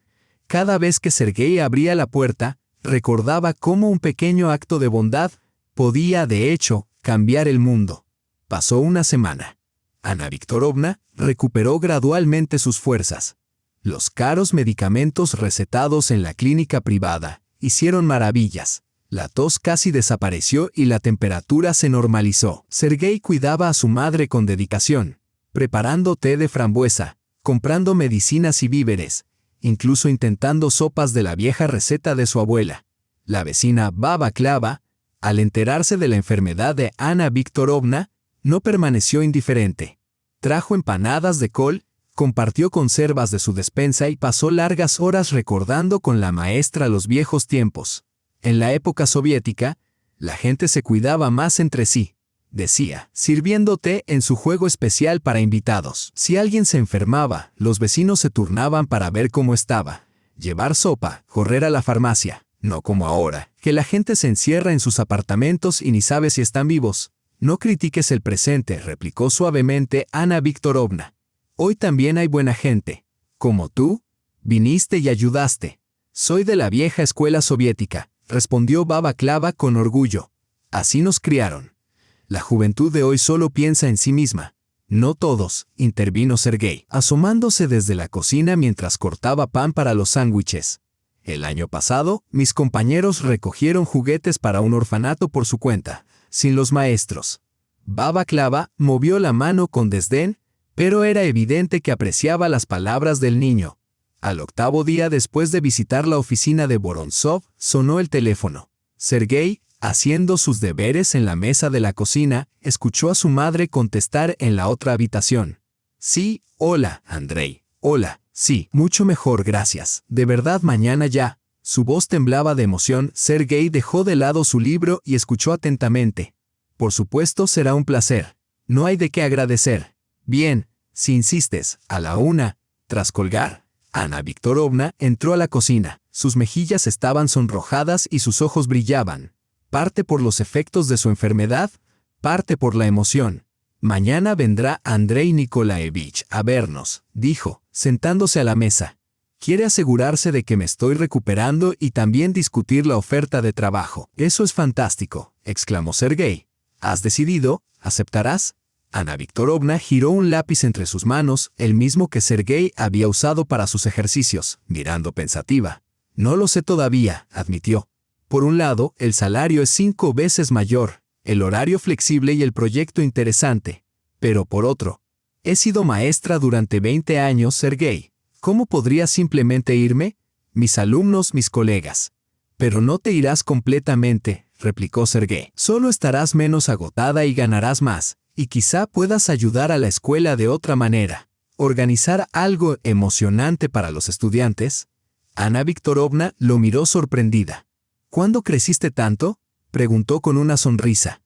S1: Cada vez que Sergei abría la puerta, recordaba cómo un pequeño acto de bondad podía, de hecho, cambiar el mundo. Pasó una semana. Ana Viktorovna recuperó gradualmente sus fuerzas. Los caros medicamentos recetados en la clínica privada hicieron maravillas. La tos casi desapareció y la temperatura se normalizó. Sergei cuidaba a su madre con dedicación, preparando té de frambuesa, comprando medicinas y víveres, incluso intentando sopas de la vieja receta de su abuela. La vecina Baba Klava, al enterarse de la enfermedad de Ana Viktorovna, no permaneció indiferente. Trajo empanadas de col, compartió conservas de su despensa y pasó largas horas recordando con la maestra los viejos tiempos. En la época soviética, la gente se cuidaba más entre sí, decía, sirviendo té en su juego especial para invitados. Si alguien se enfermaba, los vecinos se turnaban para ver cómo estaba. llevar sopa, correr a la farmacia, no como ahora, que la gente se encierra en sus apartamentos y ni sabe si están vivos. No critiques el presente, replicó suavemente Ana Viktorovna. Hoy también hay buena gente. Como tú, viniste y ayudaste. Soy de la vieja escuela soviética, respondió Baba Klava con orgullo. Así nos criaron. La juventud de hoy solo piensa en sí misma. No todos, intervino Sergei, asomándose desde la cocina mientras cortaba pan para los sándwiches. El año pasado, mis compañeros recogieron juguetes para un orfanato por su cuenta, sin los maestros. Baba Klava movió la mano con desdén, pero era evidente que apreciaba las palabras del niño. Al octavo día después de visitar la oficina de Vorontsov, sonó el teléfono. Sergei, haciendo sus deberes en la mesa de la cocina, escuchó a su madre contestar en la otra habitación. Sí, hola, Andrei. Hola, sí, mucho mejor, gracias. De verdad, mañana ya. Su voz temblaba de emoción. Sergei dejó de lado su libro y escuchó atentamente. Por supuesto, será un placer. No hay de qué agradecer. Bien, si insistes, a la 1, tras colgar. Ana Viktorovna entró a la cocina. Sus mejillas estaban sonrojadas y sus ojos brillaban. Parte por los efectos de su enfermedad, parte por la emoción. Mañana vendrá Andrei Nikolaevich a vernos, dijo, sentándose a la mesa. Quiere asegurarse de que me estoy recuperando y también discutir la oferta de trabajo. Eso es fantástico, exclamó Sergei. ¿Has decidido? ¿Aceptarás? Ana Viktorovna giró un lápiz entre sus manos, el mismo que Sergei había usado para sus ejercicios, mirando pensativa. No lo sé todavía, admitió. Por un lado, el salario es 5 veces mayor, el horario flexible y el proyecto interesante. Pero por otro, he sido maestra durante 20 años, Sergei. ¿Cómo podría simplemente irme? Mis alumnos, mis colegas. Pero no te irás completamente, replicó Sergei. Solo estarás menos agotada y ganarás más, y quizá puedas ayudar a la escuela de otra manera. ¿Organizar algo emocionante para los estudiantes? Ana Viktorovna lo miró sorprendida. ¿Cuándo creciste tanto? Preguntó con una sonrisa.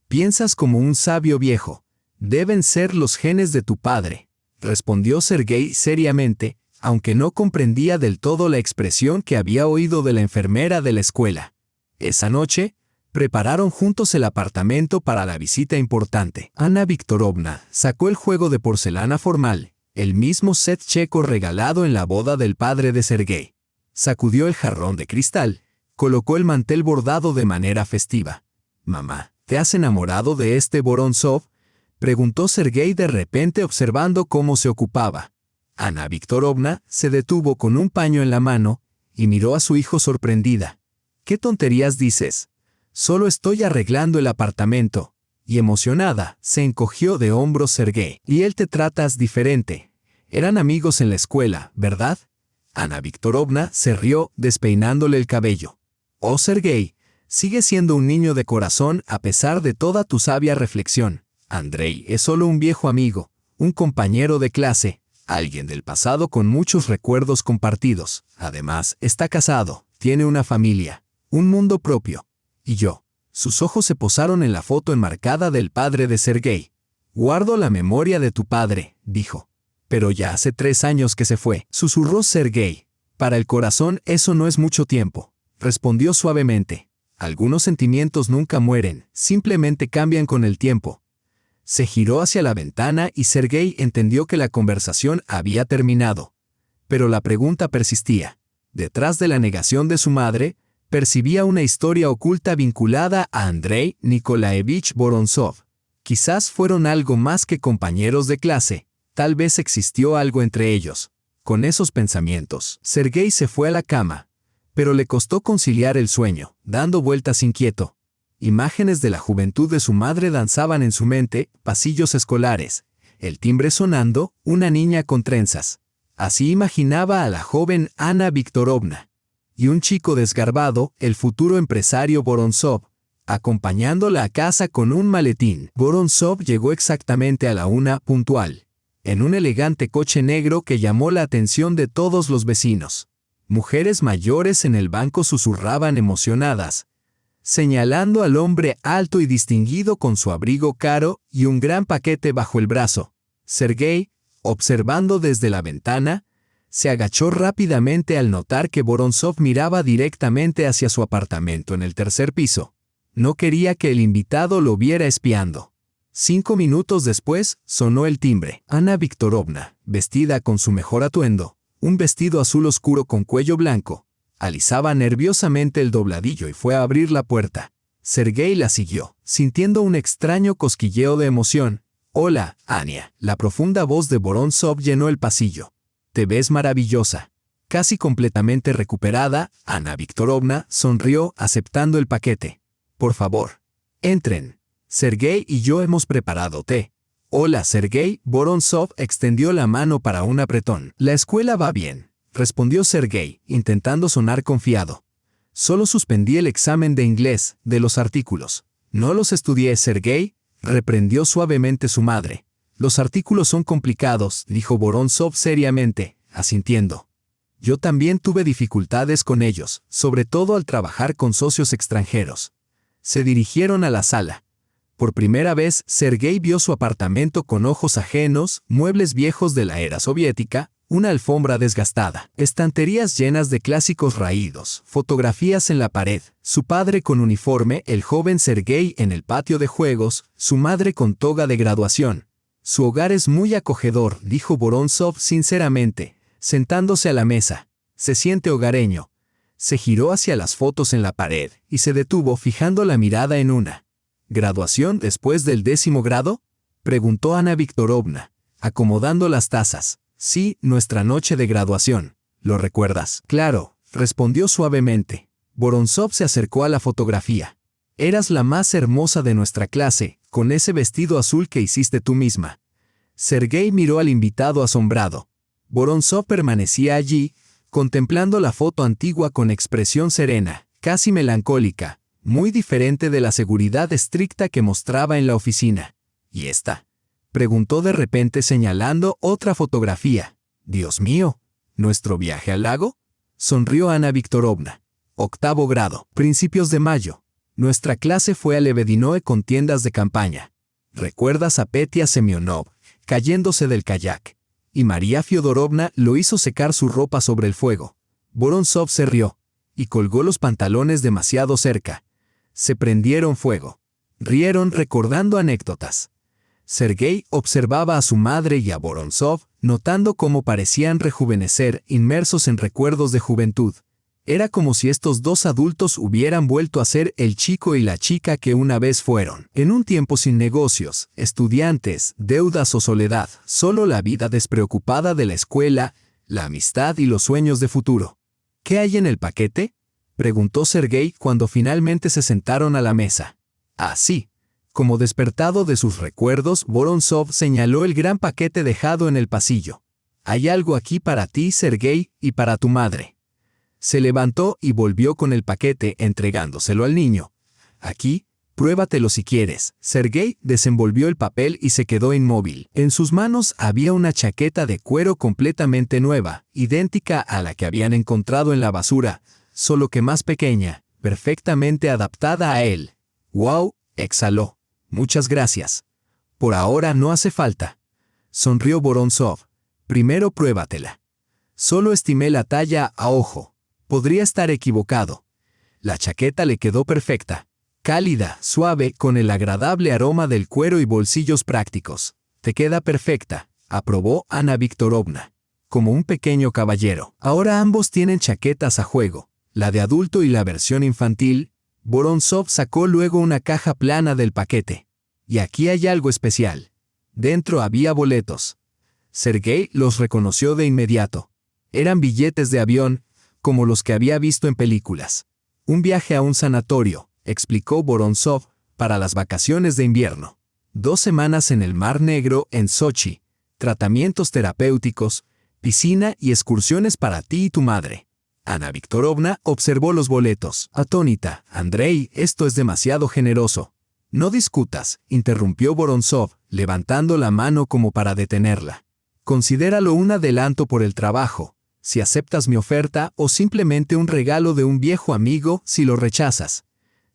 S1: Piensas como un sabio viejo. Deben ser los genes de tu padre, respondió Sergei seriamente, aunque no comprendía del todo la expresión que había oído de la enfermera de la escuela. Esa noche, prepararon juntos el apartamento para la visita importante. Ana Viktorovna sacó el juego de porcelana formal, el mismo set checo regalado en la boda del padre de Sergei. Sacudió el jarrón de cristal. Colocó el mantel bordado de manera festiva. «Mamá, ¿te has enamorado de este Vorontsov?», preguntó Sergei de repente observando cómo se ocupaba. Ana Viktorovna se detuvo con un paño en la mano y miró a su hijo sorprendida. «¿Qué tonterías dices? Solo estoy arreglando el apartamento». Y emocionada, se encogió de hombros Sergei. «Y él te tratas diferente. Eran amigos en la escuela, ¿verdad?». Ana Viktorovna se rió despeinándole el cabello. «Oh, Sergei, sigue siendo un niño de corazón a pesar de toda tu sabia reflexión. Andrei es solo un viejo amigo, un compañero de clase, alguien del pasado con muchos recuerdos compartidos. Además, está casado, tiene una familia, un mundo propio. Y yo». Sus ojos se posaron en la foto enmarcada del padre de Sergei. «Guardo la memoria de tu padre», dijo. «Pero ya hace 3 años que se fue», susurró Sergei. «Para el corazón eso no es mucho tiempo», respondió suavemente. «Algunos sentimientos nunca mueren, simplemente cambian con el tiempo». Se giró hacia la ventana y Sergei entendió que la conversación había terminado. Pero la pregunta persistía. Detrás de la negación de su madre, percibía una historia oculta vinculada a Andrei Nikolaevich Vorontsov. Quizás fueron algo más que compañeros de clase, tal vez existió algo entre ellos. Con esos pensamientos, Sergei se fue a la cama. Pero le costó conciliar el sueño, dando vueltas inquieto. Imágenes de la juventud de su madre danzaban en su mente, pasillos escolares, el timbre sonando, una niña con trenzas. Así imaginaba a la joven Ana Viktorovna. Y un chico desgarbado, el futuro empresario Vorontsov, acompañándola a casa con un maletín. Vorontsov llegó exactamente a la 1 puntual, en un elegante coche negro que llamó la atención de todos los vecinos. Mujeres mayores en el banco susurraban emocionadas, señalando al hombre alto y distinguido con su abrigo caro y un gran paquete bajo el brazo. Sergei, observando desde la ventana, Se agachó rápidamente al notar que Vorontsov miraba directamente hacia su apartamento en el tercer piso. No quería que el invitado lo viera espiando. 5 minutos después, sonó el timbre. Ana Viktorovna, vestida con su mejor atuendo, un vestido azul oscuro con cuello blanco, alisaba nerviosamente el dobladillo y fue a abrir la puerta. Sergei la siguió, sintiendo un extraño cosquilleo de emoción. «Hola, Ania». La profunda voz de Vorontsov llenó el pasillo. «Te ves maravillosa». Casi completamente recuperada, Ana Viktorovna sonrió aceptando el paquete. «Por favor, entren. Sergei y yo hemos preparado té». «Hola, Sergei». Vorontsov extendió la mano para un apretón. «La escuela va bien», respondió Sergei, intentando sonar confiado. «Solo suspendí el examen de inglés, de los artículos». «No los estudié, Sergei», reprendió suavemente su madre. «Los artículos son complicados», dijo Vorontsov seriamente, asintiendo. «Yo también tuve dificultades con ellos, sobre todo al trabajar con socios extranjeros». Se dirigieron a la sala. Por primera vez, Sergei vio su apartamento con ojos ajenos, muebles viejos de la era soviética, una alfombra desgastada, estanterías llenas de clásicos raídos, fotografías en la pared, su padre con uniforme, el joven Sergei en el patio de juegos, su madre con toga de graduación. «Su hogar es muy acogedor», dijo Vorontsov sinceramente, sentándose a la mesa. «Se siente hogareño». Se giró hacia las fotos en la pared y se detuvo fijando la mirada en una. «¿Graduación después del 10º grado?», preguntó Ana Viktorovna, acomodando las tazas. «Sí, nuestra noche de graduación. ¿Lo recuerdas?». «Claro», respondió suavemente. Vorontsov se acercó a la fotografía. «Eras la más hermosa de nuestra clase, con ese vestido azul que hiciste tú misma». Sergei miró al invitado asombrado. Vorontsov permanecía allí, contemplando la foto antigua con expresión serena, casi melancólica, muy diferente de la seguridad estricta que mostraba en la oficina. «¿Y esta?», preguntó de repente señalando otra fotografía. «Dios mío, ¿nuestro viaje al lago?», sonrió Ana Viktorovna. «8º grado, principios de mayo. Nuestra clase fue a Lebedinoe con tiendas de campaña. ¿Recuerdas a Petia Semionov cayéndose del kayak? Y María Fiodorovna lo hizo secar su ropa sobre el fuego». Vorontsov se rió y colgó los pantalones demasiado cerca. Se prendieron fuego. Rieron recordando anécdotas. Sergei observaba a su madre y a Vorontsov, notando cómo parecían rejuvenecer, inmersos en recuerdos de juventud. Era como si estos dos adultos hubieran vuelto a ser el chico y la chica que una vez fueron. En un tiempo sin negocios, estudiantes, deudas o soledad, solo la vida despreocupada de la escuela, la amistad y los sueños de futuro. «¿Qué hay en el paquete?», preguntó Sergei cuando finalmente se sentaron a la mesa. «Así». Como despertado de sus recuerdos, Vorontsov señaló el gran paquete dejado en el pasillo. «Hay algo aquí para ti, Sergei, y para tu madre». Se levantó y volvió con el paquete entregándoselo al niño. «Aquí, pruébatelo si quieres». Sergei desenvolvió el papel y se quedó inmóvil. En sus manos había una chaqueta de cuero completamente nueva, idéntica a la que habían encontrado en la basura, solo que más pequeña, perfectamente adaptada a él. «¡Wow!», exhaló. «Muchas gracias. Por ahora no hace falta», sonrió Vorontsov. «Primero pruébatela». «Solo estimé la talla a ojo. Podría estar equivocado». La chaqueta le quedó perfecta, cálida, suave, con el agradable aroma del cuero y bolsillos prácticos. «Te queda perfecta», aprobó Ana Viktorovna, como un pequeño caballero. Ahora ambos tienen chaquetas a juego, la de adulto y la versión infantil. Vorontsov sacó luego una caja plana del paquete. «Y aquí hay algo especial». Dentro había boletos. Sergei los reconoció de inmediato. Eran billetes de avión, como los que había visto en películas. «Un viaje a un sanatorio», explicó Vorontsov, «para las vacaciones de invierno. 2 semanas en el Mar Negro, en Sochi, tratamientos terapéuticos, piscina y excursiones para ti y tu madre». Ana Viktorovna observó los boletos. Atónita. «Andrei, esto es demasiado generoso». «No discutas», interrumpió Vorontsov, levantando la mano como para detenerla. «Considéralo un adelanto por el trabajo, si aceptas mi oferta, o simplemente un regalo de un viejo amigo si lo rechazas.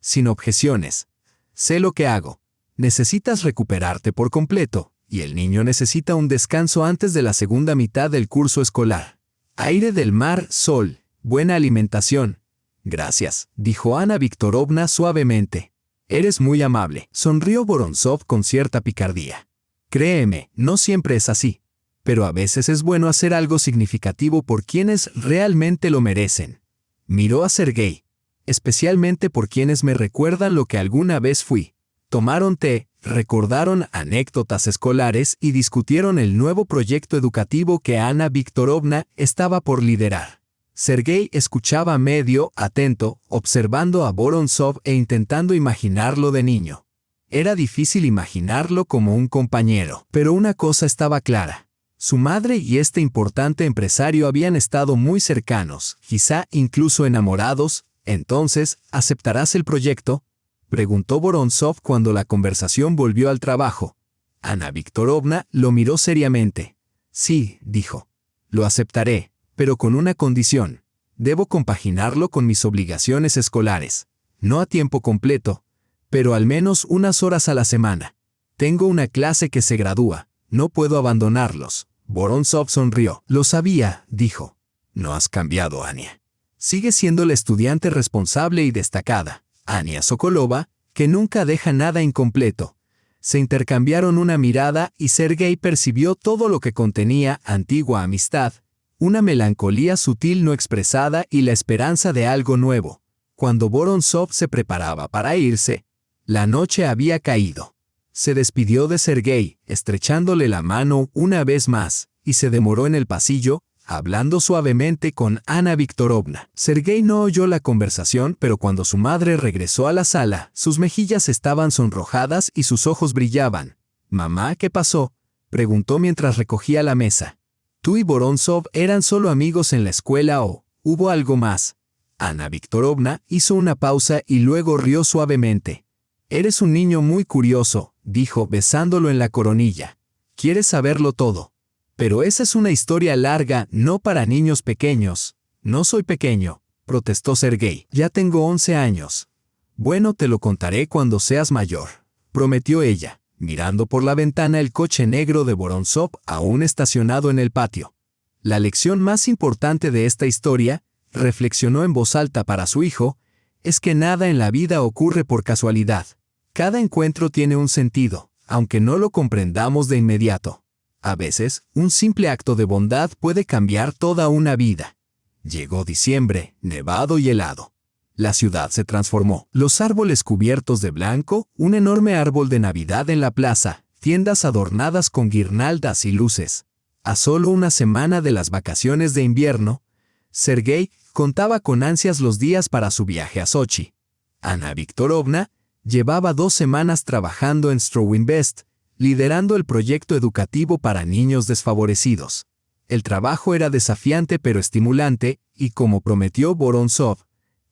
S1: Sin objeciones. Sé lo que hago. Necesitas recuperarte por completo, y el niño necesita un descanso antes de la segunda mitad del curso escolar. Aire del mar, sol, buena alimentación. Gracias, dijo Ana Viktorovna suavemente. Eres muy amable, sonrió Vorontsov con cierta picardía. Créeme, no siempre es así. Pero a veces es bueno hacer algo significativo por quienes realmente lo merecen. Miró a Sergei. Especialmente por quienes me recuerdan lo que alguna vez fui. Tomaron té, recordaron anécdotas escolares y discutieron el nuevo proyecto educativo que Ana Viktorovna estaba por liderar. Sergei escuchaba medio atento, observando a Vorontsov e intentando imaginarlo de niño. Era difícil imaginarlo como un compañero, pero una cosa estaba clara. Su madre y este importante empresario habían estado muy cercanos, quizá incluso enamorados. Entonces, ¿aceptarás el proyecto?, preguntó Vorontsov cuando la conversación volvió al trabajo. Ana Viktorovna lo miró seriamente. Sí, dijo. Lo aceptaré, pero con una condición. Debo compaginarlo con mis obligaciones escolares. No a tiempo completo, pero al menos unas horas a la semana. Tengo una clase que se gradúa. No puedo abandonarlos. Vorontsov sonrió. Lo sabía, dijo. No has cambiado, Ania. Sigue siendo la estudiante responsable y destacada, Ania Sokolova, que nunca deja nada incompleto. Se intercambiaron una mirada y Sergei percibió todo lo que contenía antigua amistad, una melancolía sutil no expresada y la esperanza de algo nuevo. Cuando Vorontsov se preparaba para irse, la noche había caído. Se despidió de Sergei, estrechándole la mano una vez más, y se demoró en el pasillo, hablando suavemente con Ana Viktorovna. Sergei no oyó la conversación, pero cuando su madre regresó a la sala, sus mejillas estaban sonrojadas y sus ojos brillaban. «Mamá, ¿qué pasó?», preguntó mientras recogía la mesa. «¿Tú y Vorontsov eran solo amigos en la escuela o hubo algo más?». Ana Viktorovna hizo una pausa y luego rió suavemente. «Eres un niño muy curioso», dijo besándolo en la coronilla. «Quieres saberlo todo. Pero esa es una historia larga, no para niños pequeños». «No soy pequeño», protestó Sergei. «Ya tengo 11 años». «Bueno, te lo contaré cuando seas mayor», prometió ella, mirando por la ventana el coche negro de Vorontsov aún estacionado en el patio. La lección más importante de esta historia, reflexionó en voz alta para su hijo, es que nada en la vida ocurre por casualidad. Cada encuentro tiene un sentido, aunque no lo comprendamos de inmediato. A veces, un simple acto de bondad puede cambiar toda una vida. Llegó diciembre, nevado y helado. La ciudad se transformó. Los árboles cubiertos de blanco, un enorme árbol de Navidad en la plaza, tiendas adornadas con guirnaldas y luces. A solo una semana de las vacaciones de invierno, Sergei contaba con ansias los días para su viaje a Sochi. Ana Viktorovna llevaba 2 semanas trabajando en Strowinvest, liderando el proyecto educativo para niños desfavorecidos. El trabajo era desafiante pero estimulante, y como prometió Vorontsov,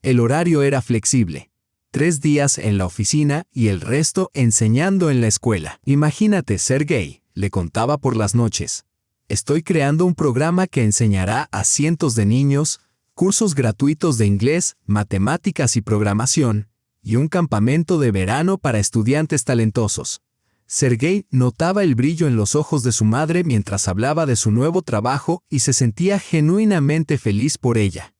S1: el horario era flexible. 3 días en la oficina y el resto enseñando en la escuela. «Imagínate, Sergei», le contaba por las noches. «Estoy creando un programa que enseñará a cientos de niños, cursos gratuitos de inglés, matemáticas y programación, y un campamento de verano para estudiantes talentosos». Sergei notaba el brillo en los ojos de su madre mientras hablaba de su nuevo trabajo y se sentía genuinamente feliz por ella.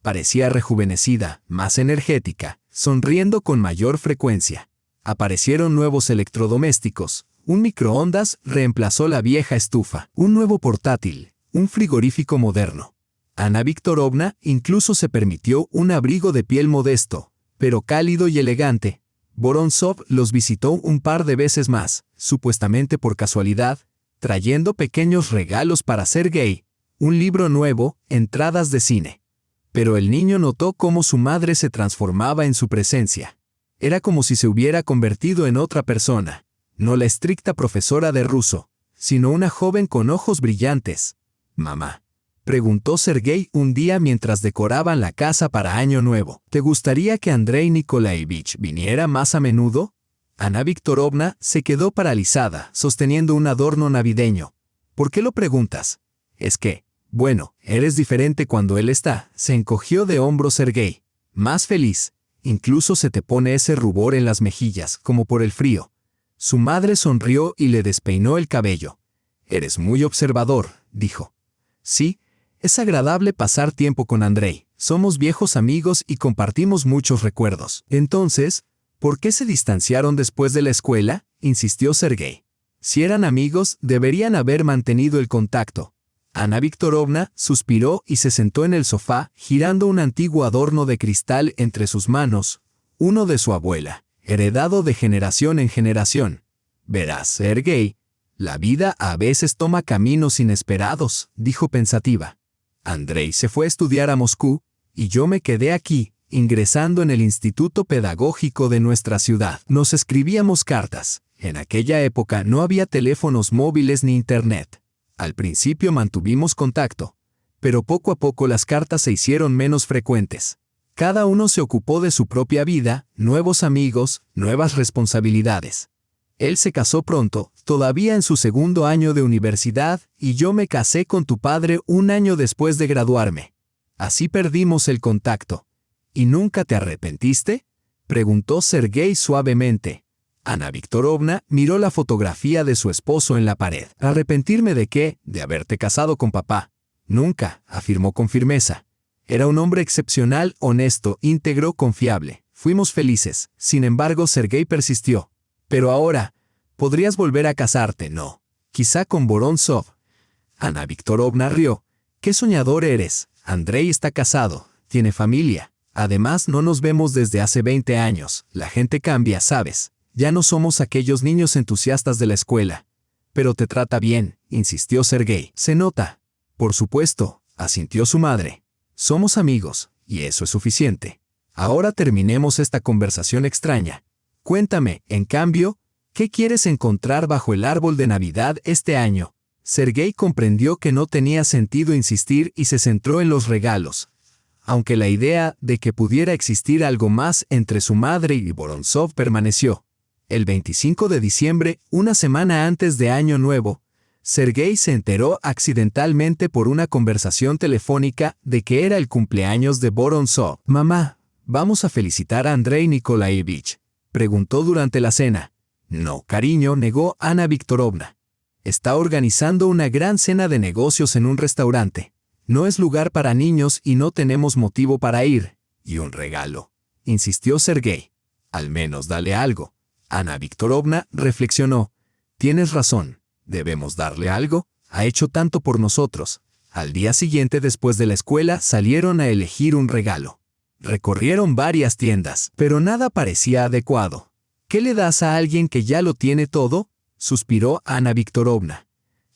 S1: Parecía rejuvenecida, más energética, sonriendo con mayor frecuencia. Aparecieron nuevos electrodomésticos. Un microondas reemplazó la vieja estufa. Un nuevo portátil, un frigorífico moderno. Ana Viktorovna incluso se permitió un abrigo de piel modesto, pero cálido y elegante. Vorontsov los visitó un par de veces más, supuestamente por casualidad, trayendo pequeños regalos para Sergei, un libro nuevo, entradas de cine. Pero el niño notó cómo su madre se transformaba en su presencia. Era como si se hubiera convertido en otra persona, no la estricta profesora de ruso, sino una joven con ojos brillantes. «Mamá», preguntó Sergei un día mientras decoraban la casa para Año Nuevo, «¿te gustaría que Andrei Nikolaevich viniera más a menudo?». Ana Viktorovna se quedó paralizada, sosteniendo un adorno navideño. «¿Por qué lo preguntas?». «Es que, bueno, eres diferente cuando él está», se encogió de hombros Sergei. «Más feliz. Incluso se te pone ese rubor en las mejillas, como por el frío». Su madre sonrió y le despeinó el cabello. «Eres muy observador», dijo. «Sí, Es agradable pasar tiempo con Andrei. Somos viejos amigos y compartimos muchos recuerdos. Entonces, ¿por qué se distanciaron después de la escuela?, insistió Sergei. Si eran amigos, deberían haber mantenido el contacto. Ana Viktorovna suspiró y se sentó en el sofá, girando un antiguo adorno de cristal entre sus manos, uno de su abuela, heredado de generación en generación. Verás, Sergei, la vida a veces toma caminos inesperados, dijo pensativa. Andrei se fue a estudiar a Moscú, y yo me quedé aquí, ingresando en el instituto pedagógico de nuestra ciudad. Nos escribíamos cartas. En aquella época no había teléfonos móviles ni internet. Al principio mantuvimos contacto, pero poco a poco las cartas se hicieron menos frecuentes. Cada uno se ocupó de su propia vida, nuevos amigos, nuevas responsabilidades. Él se casó pronto, todavía en su segundo año de universidad, y yo me casé con tu padre un año después de graduarme. Así perdimos el contacto. ¿Y nunca te arrepentiste?, preguntó Sergei suavemente. Ana Viktorovna miró la fotografía de su esposo en la pared. ¿Arrepentirme de qué? De haberte casado con papá. Nunca, afirmó con firmeza. Era un hombre excepcional, honesto, íntegro, confiable. Fuimos felices. Sin embargo, Sergei persistió. Pero ahora, ¿podrías volver a casarte? No. Quizá con Vorontsov. Ana Viktorovna rió. ¿Qué soñador eres? Andrei está casado, tiene familia. Además, no nos vemos desde hace 20 años. La gente cambia, ¿sabes? Ya no somos aquellos niños entusiastas de la escuela. Pero te trata bien, insistió Sergei. Se nota. Por supuesto, asintió su madre. Somos amigos, y eso es suficiente. Ahora terminemos esta conversación extraña. Cuéntame, en cambio, ¿qué quieres encontrar bajo el árbol de Navidad este año? Sergei comprendió que no tenía sentido insistir y se centró en los regalos. Aunque la idea de que pudiera existir algo más entre su madre y Vorontsov permaneció. El 25 de diciembre, una semana antes de Año Nuevo, Sergei se enteró accidentalmente por una conversación telefónica de que era el cumpleaños de Vorontsov. «Mamá, ¿vamos a felicitar a Andrei Nikolaevich?», preguntó durante la cena. «No, cariño», negó Ana Viktorovna. «Está organizando una gran cena de negocios en un restaurante. No es lugar para niños y no tenemos motivo para ir. Y un regalo», insistió Sergei. «Al menos dale algo». Ana Viktorovna reflexionó. «Tienes razón. ¿Debemos darle algo? Ha hecho tanto por nosotros». Al día siguiente, después de la escuela, salieron a elegir un regalo. Recorrieron varias tiendas, pero nada parecía adecuado. «¿Qué le das a alguien que ya lo tiene todo?», suspiró Ana Viktorovna.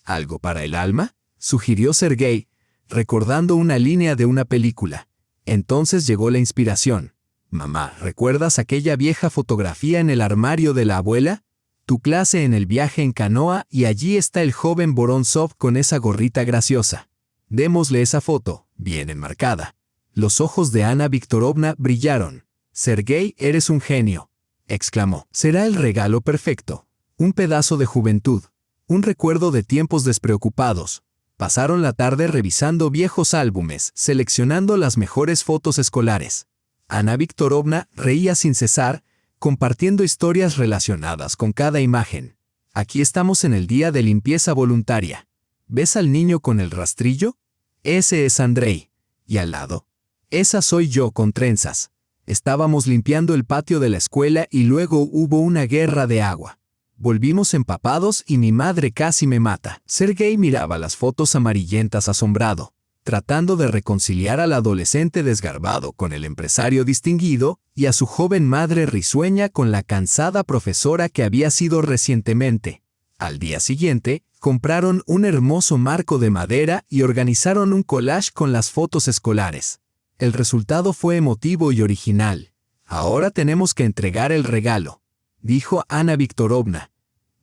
S1: «¿Algo para el alma?», sugirió Sergei, recordando una línea de una película. Entonces llegó la inspiración. «Mamá, ¿recuerdas aquella vieja fotografía en el armario de la abuela? Tu clase en el viaje en canoa y allí está el joven Vorontsov con esa gorrita graciosa. Démosle esa foto, bien enmarcada». Los ojos de Ana Viktorovna brillaron. «Sergei, eres un genio», exclamó. «Será el regalo perfecto. Un pedazo de juventud. Un recuerdo de tiempos despreocupados». Pasaron la tarde revisando viejos álbumes, seleccionando las mejores fotos escolares. Ana Viktorovna reía sin cesar, compartiendo historias relacionadas con cada imagen. «Aquí estamos en el día de limpieza voluntaria. ¿Ves al niño con el rastrillo? Ese es Andrei. Y al lado, esa soy yo con trenzas. Estábamos limpiando el patio de la escuela y luego hubo una guerra de agua. Volvimos empapados y mi madre casi me mata». Sergei miraba las fotos amarillentas asombrado, tratando de reconciliar al adolescente desgarbado con el empresario distinguido y a su joven madre risueña con la cansada profesora que había sido recientemente. Al día siguiente, compraron un hermoso marco de madera y organizaron un collage con las fotos escolares. El resultado fue emotivo y original. «Ahora tenemos que entregar el regalo», dijo Ana Viktorovna.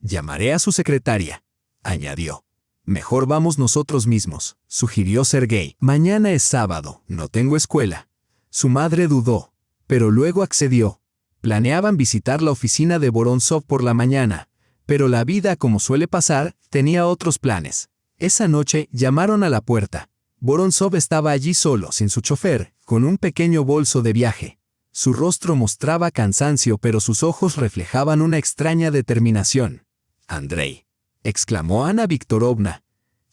S1: «Llamaré a su secretaria», añadió. «Mejor vamos nosotros mismos», sugirió Sergei. «Mañana es sábado, no tengo escuela». Su madre dudó, pero luego accedió. Planeaban visitar la oficina de Vorontsov por la mañana, pero la vida, como suele pasar, tenía otros planes. Esa noche llamaron a la puerta. Vorontsov estaba allí solo, sin su chofer, con un pequeño bolso de viaje. Su rostro mostraba cansancio, pero sus ojos reflejaban una extraña determinación. «Andrei», exclamó Ana Viktorovna.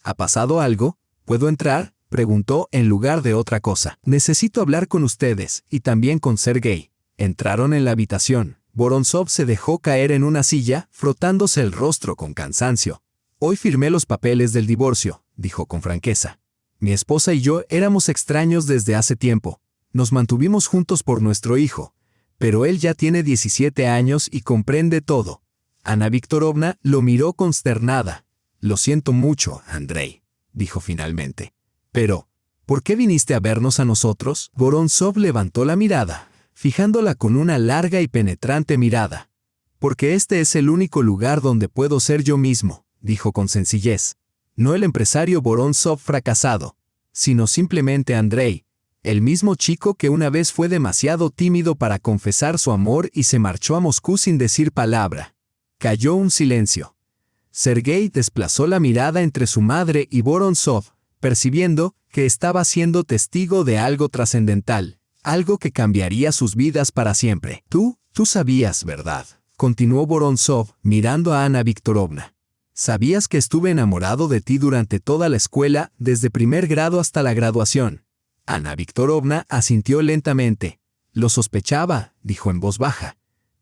S1: «¿Ha pasado algo? ¿Puedo entrar?», Preguntó en lugar de otra cosa. Necesito hablar con ustedes, y también con Sergei. Entraron en la habitación. Vorontsov se dejó caer en una silla, frotándose el rostro con cansancio. Hoy firmé los papeles del divorcio, dijo con franqueza. Mi esposa y yo éramos extraños desde hace tiempo. Nos mantuvimos juntos por nuestro hijo. Pero él ya tiene 17 años y comprende todo. Ana Viktorovna lo miró consternada. Lo siento mucho, Andrei, dijo finalmente. Pero, ¿por qué viniste a vernos a nosotros? Vorontsov levantó la mirada, fijándola con una larga y penetrante mirada. Porque este es el único lugar donde puedo ser yo mismo, dijo con sencillez. No el empresario Vorontsov fracasado, sino simplemente Andrei, el mismo chico que una vez fue demasiado tímido para confesar su amor y se marchó a Moscú sin decir palabra. Cayó un silencio. Sergei desplazó la mirada entre su madre y Vorontsov, percibiendo que estaba siendo testigo de algo trascendental, algo que cambiaría sus vidas para siempre. Tú sabías, ¿verdad? Continuó Vorontsov, mirando a Ana Viktorovna. Sabías que estuve enamorado de ti durante toda la escuela, desde primer grado hasta la graduación. Ana Viktorovna asintió lentamente. Lo sospechaba, dijo en voz baja.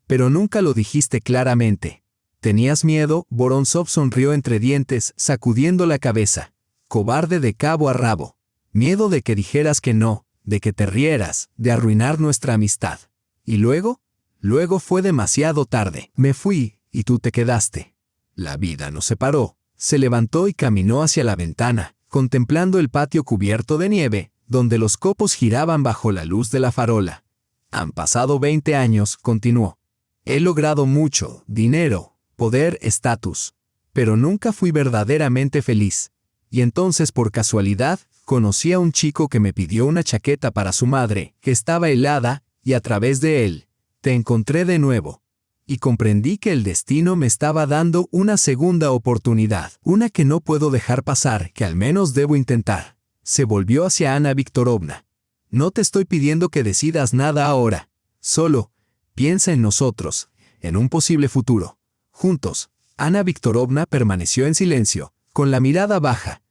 S1: Pero nunca lo dijiste claramente. ¿Tenías miedo? Vorontsov sonrió entre dientes, sacudiendo la cabeza. Cobarde de cabo a rabo. Miedo de que dijeras que no, de que te rieras, de arruinar nuestra amistad. ¿Y luego? Luego fue demasiado tarde. Me fui, y tú te quedaste. La vida nos separó. Se levantó y caminó hacia la ventana, contemplando el patio cubierto de nieve, donde los copos giraban bajo la luz de la farola. Han pasado 20 años, continuó. He logrado mucho, dinero, poder, estatus. Pero nunca fui verdaderamente feliz. Y entonces, por casualidad, conocí a un chico que me pidió una chaqueta para su madre, que estaba helada, y a través de él, te encontré de nuevo. Y comprendí que el destino me estaba dando una segunda oportunidad, una que no puedo dejar pasar, que al menos debo intentar. Se volvió hacia Ana Viktorovna. No te estoy pidiendo que decidas nada ahora. Solo, piensa en nosotros, en un posible futuro. Juntos. Ana Viktorovna permaneció en silencio, con la mirada baja.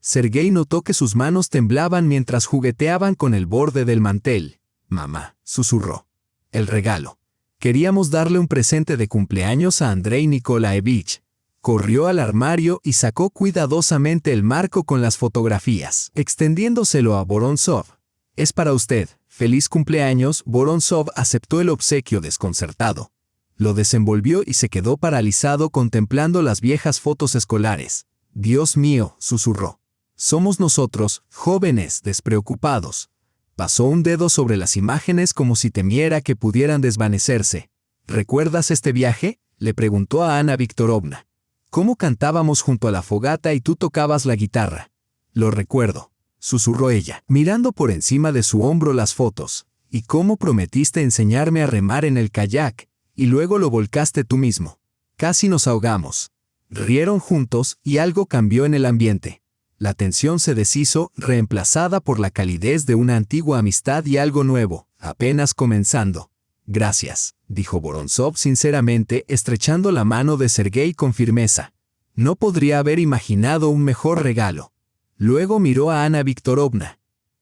S1: Sergei notó que sus manos temblaban mientras jugueteaban con el borde del mantel. Mamá, susurró. El regalo. Queríamos darle un presente de cumpleaños a Andrei Nikolaevich. Corrió al armario y sacó cuidadosamente el marco con las fotografías, extendiéndoselo a Vorontsov. Es para usted. Feliz cumpleaños. Vorontsov aceptó el obsequio desconcertado. Lo desenvolvió y se quedó paralizado contemplando las viejas fotos escolares. Dios mío, susurró. Somos nosotros, jóvenes, despreocupados. Pasó un dedo sobre las imágenes como si temiera que pudieran desvanecerse. ¿Recuerdas este viaje? Le preguntó a Ana Viktorovna. ¿Cómo cantábamos junto a la fogata y tú tocabas la guitarra? Lo recuerdo, susurró ella, mirando por encima de su hombro las fotos. ¿Y cómo prometiste enseñarme a remar en el kayak? Y luego lo volcaste tú mismo. Casi nos ahogamos. Rieron juntos y algo cambió en el ambiente. La tensión se deshizo, reemplazada por la calidez de una antigua amistad y algo nuevo, apenas comenzando. Gracias, dijo Vorontsov sinceramente, estrechando la mano de Sergei con firmeza. No podría haber imaginado un mejor regalo. Luego miró a Ana Viktorovna.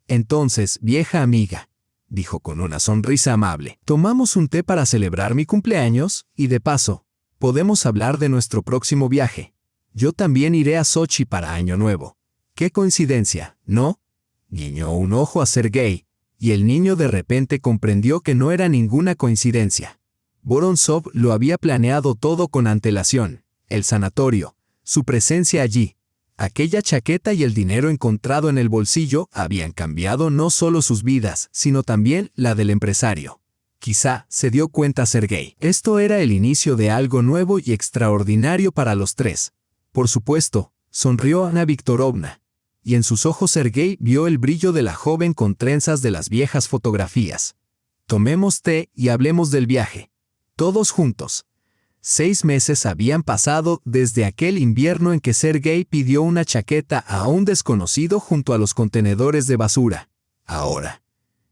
S1: Entonces, vieja amiga, dijo con una sonrisa amable, tomamos un té para celebrar mi cumpleaños, y de paso, podemos hablar de nuestro próximo viaje. Yo también iré a Sochi para Año Nuevo. ¡Qué coincidencia!, ¿no? Guiñó un ojo a Sergei, y el niño de repente comprendió que no era ninguna coincidencia. Vorontsov lo había planeado todo con antelación. El sanatorio, su presencia allí, aquella chaqueta y el dinero encontrado en el bolsillo habían cambiado no solo sus vidas, sino también la del empresario. Quizá, se dio cuenta Sergei, esto era el inicio de algo nuevo y extraordinario para los tres. Por supuesto, sonrió Ana Viktorovna. Y en sus ojos Sergei vio el brillo de la joven con trenzas de las viejas fotografías. Tomemos té y hablemos del viaje. Todos juntos. 6 meses habían pasado desde aquel invierno en que Sergei pidió una chaqueta a un desconocido junto a los contenedores de basura. Ahora,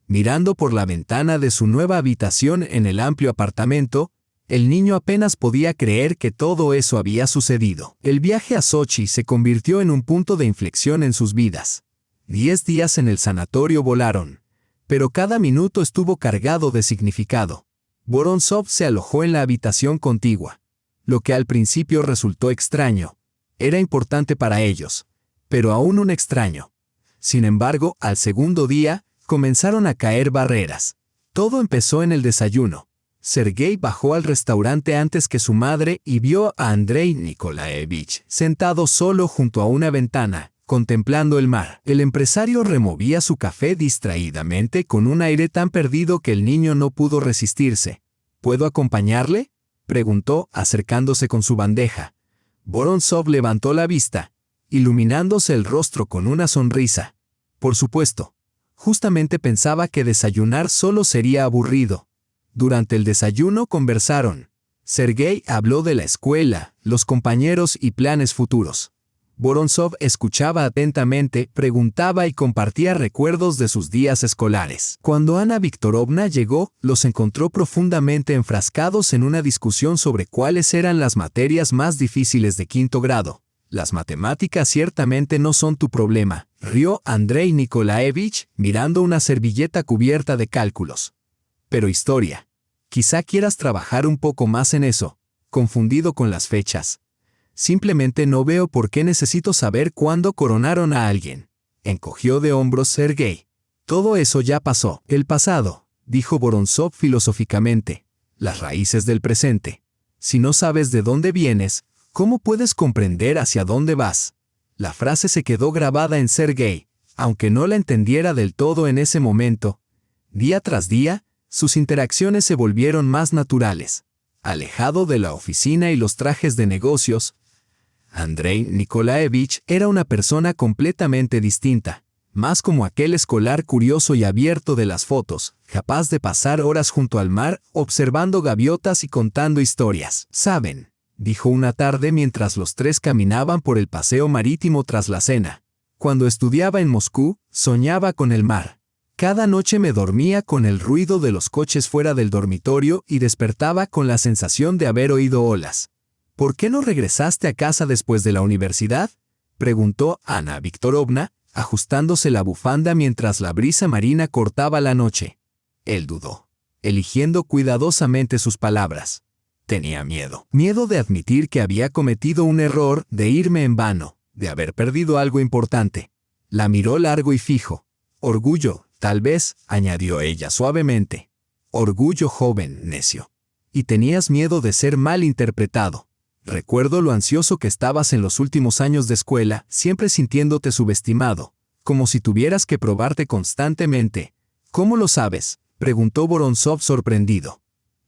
S1: mirando por la ventana de su nueva habitación en el amplio apartamento, el niño apenas podía creer que todo eso había sucedido. El viaje a Sochi se convirtió en un punto de inflexión en sus vidas. 10 días en el sanatorio volaron, pero cada minuto estuvo cargado de significado. Vorontsov se alojó en la habitación contigua. Lo que al principio resultó extraño, era importante para ellos, pero aún un extraño. Sin embargo, al segundo día, comenzaron a caer barreras. Todo empezó en el desayuno. Sergei bajó al restaurante antes que su madre y vio a Andrei Nikolaevich sentado solo junto a una ventana, contemplando el mar. El empresario removía su café distraídamente con un aire tan perdido que el niño no pudo resistirse. ¿Puedo acompañarle?, preguntó, acercándose con su bandeja. Vorontsov levantó la vista, iluminándose el rostro con una sonrisa. Por supuesto. Justamente pensaba que desayunar solo sería aburrido. Durante el desayuno conversaron. Sergei habló de la escuela, los compañeros y planes futuros. Vorontsov escuchaba atentamente, preguntaba y compartía recuerdos de sus días escolares. Cuando Ana Viktorovna llegó, los encontró profundamente enfrascados en una discusión sobre cuáles eran las materias más difíciles de quinto grado. Las matemáticas ciertamente no son tu problema, rió Andrei Nikolaevich, mirando una servilleta cubierta de cálculos. Pero historia. Quizá quieras trabajar un poco más en eso, confundido con las fechas. Simplemente no veo por qué necesito saber cuándo coronaron a alguien. Encogió de hombros Sergei. Todo eso ya pasó. El pasado, dijo Vorontsov filosóficamente. Las raíces del presente. Si no sabes de dónde vienes, ¿cómo puedes comprender hacia dónde vas? La frase se quedó grabada en Sergei, aunque no la entendiera del todo en ese momento. Día tras día, sus interacciones se volvieron más naturales. Alejado de la oficina y los trajes de negocios, Andrei Nikolaevich era una persona completamente distinta, más como aquel escolar curioso y abierto de las fotos, capaz de pasar horas junto al mar, observando gaviotas y contando historias. «¿Saben?», dijo una tarde mientras los tres caminaban por el paseo marítimo tras la cena. «Cuando estudiaba en Moscú, soñaba con el mar. Cada noche me dormía con el ruido de los coches fuera del dormitorio y despertaba con la sensación de haber oído olas». «¿Por qué no regresaste a casa después de la universidad?», preguntó Ana Viktorovna, ajustándose la bufanda mientras la brisa marina cortaba la noche. Él dudó, eligiendo cuidadosamente sus palabras. Tenía miedo. Miedo de admitir que había cometido un error, de irme en vano, de haber perdido algo importante. La miró largo y fijo. «Orgullo, tal vez», añadió ella suavemente. «Orgullo joven, necio. Y tenías miedo de ser mal interpretado. Recuerdo lo ansioso que estabas en los últimos años de escuela, siempre sintiéndote subestimado, como si tuvieras que probarte constantemente». «¿Cómo lo sabes?», preguntó Vorontsov sorprendido.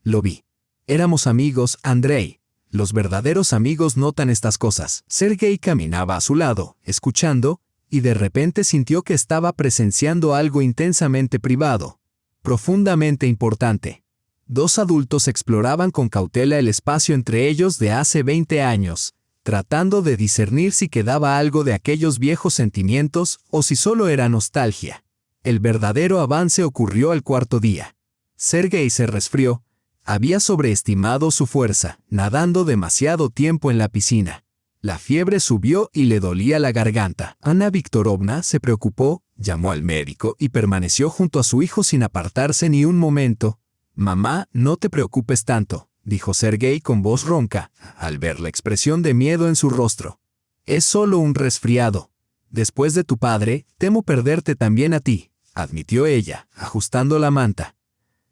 S1: «Lo vi. Éramos amigos, Andrei. Los verdaderos amigos notan estas cosas». Sergei caminaba a su lado, escuchando, y de repente sintió que estaba presenciando algo intensamente privado, profundamente importante. Dos adultos exploraban con cautela el espacio entre ellos de hace 20 años, tratando de discernir si quedaba algo de aquellos viejos sentimientos o si solo era nostalgia. El verdadero avance ocurrió al cuarto día. Sergei se resfrió. Había sobreestimado su fuerza, nadando demasiado tiempo en la piscina. La fiebre subió y le dolía la garganta. Ana Viktorovna se preocupó, llamó al médico y permaneció junto a su hijo sin apartarse ni un momento. «Mamá, no te preocupes tanto», dijo Sergei con voz ronca, al ver la expresión de miedo en su rostro. «Es solo un resfriado. Después de tu padre, temo perderte también a ti», admitió ella, ajustando la manta.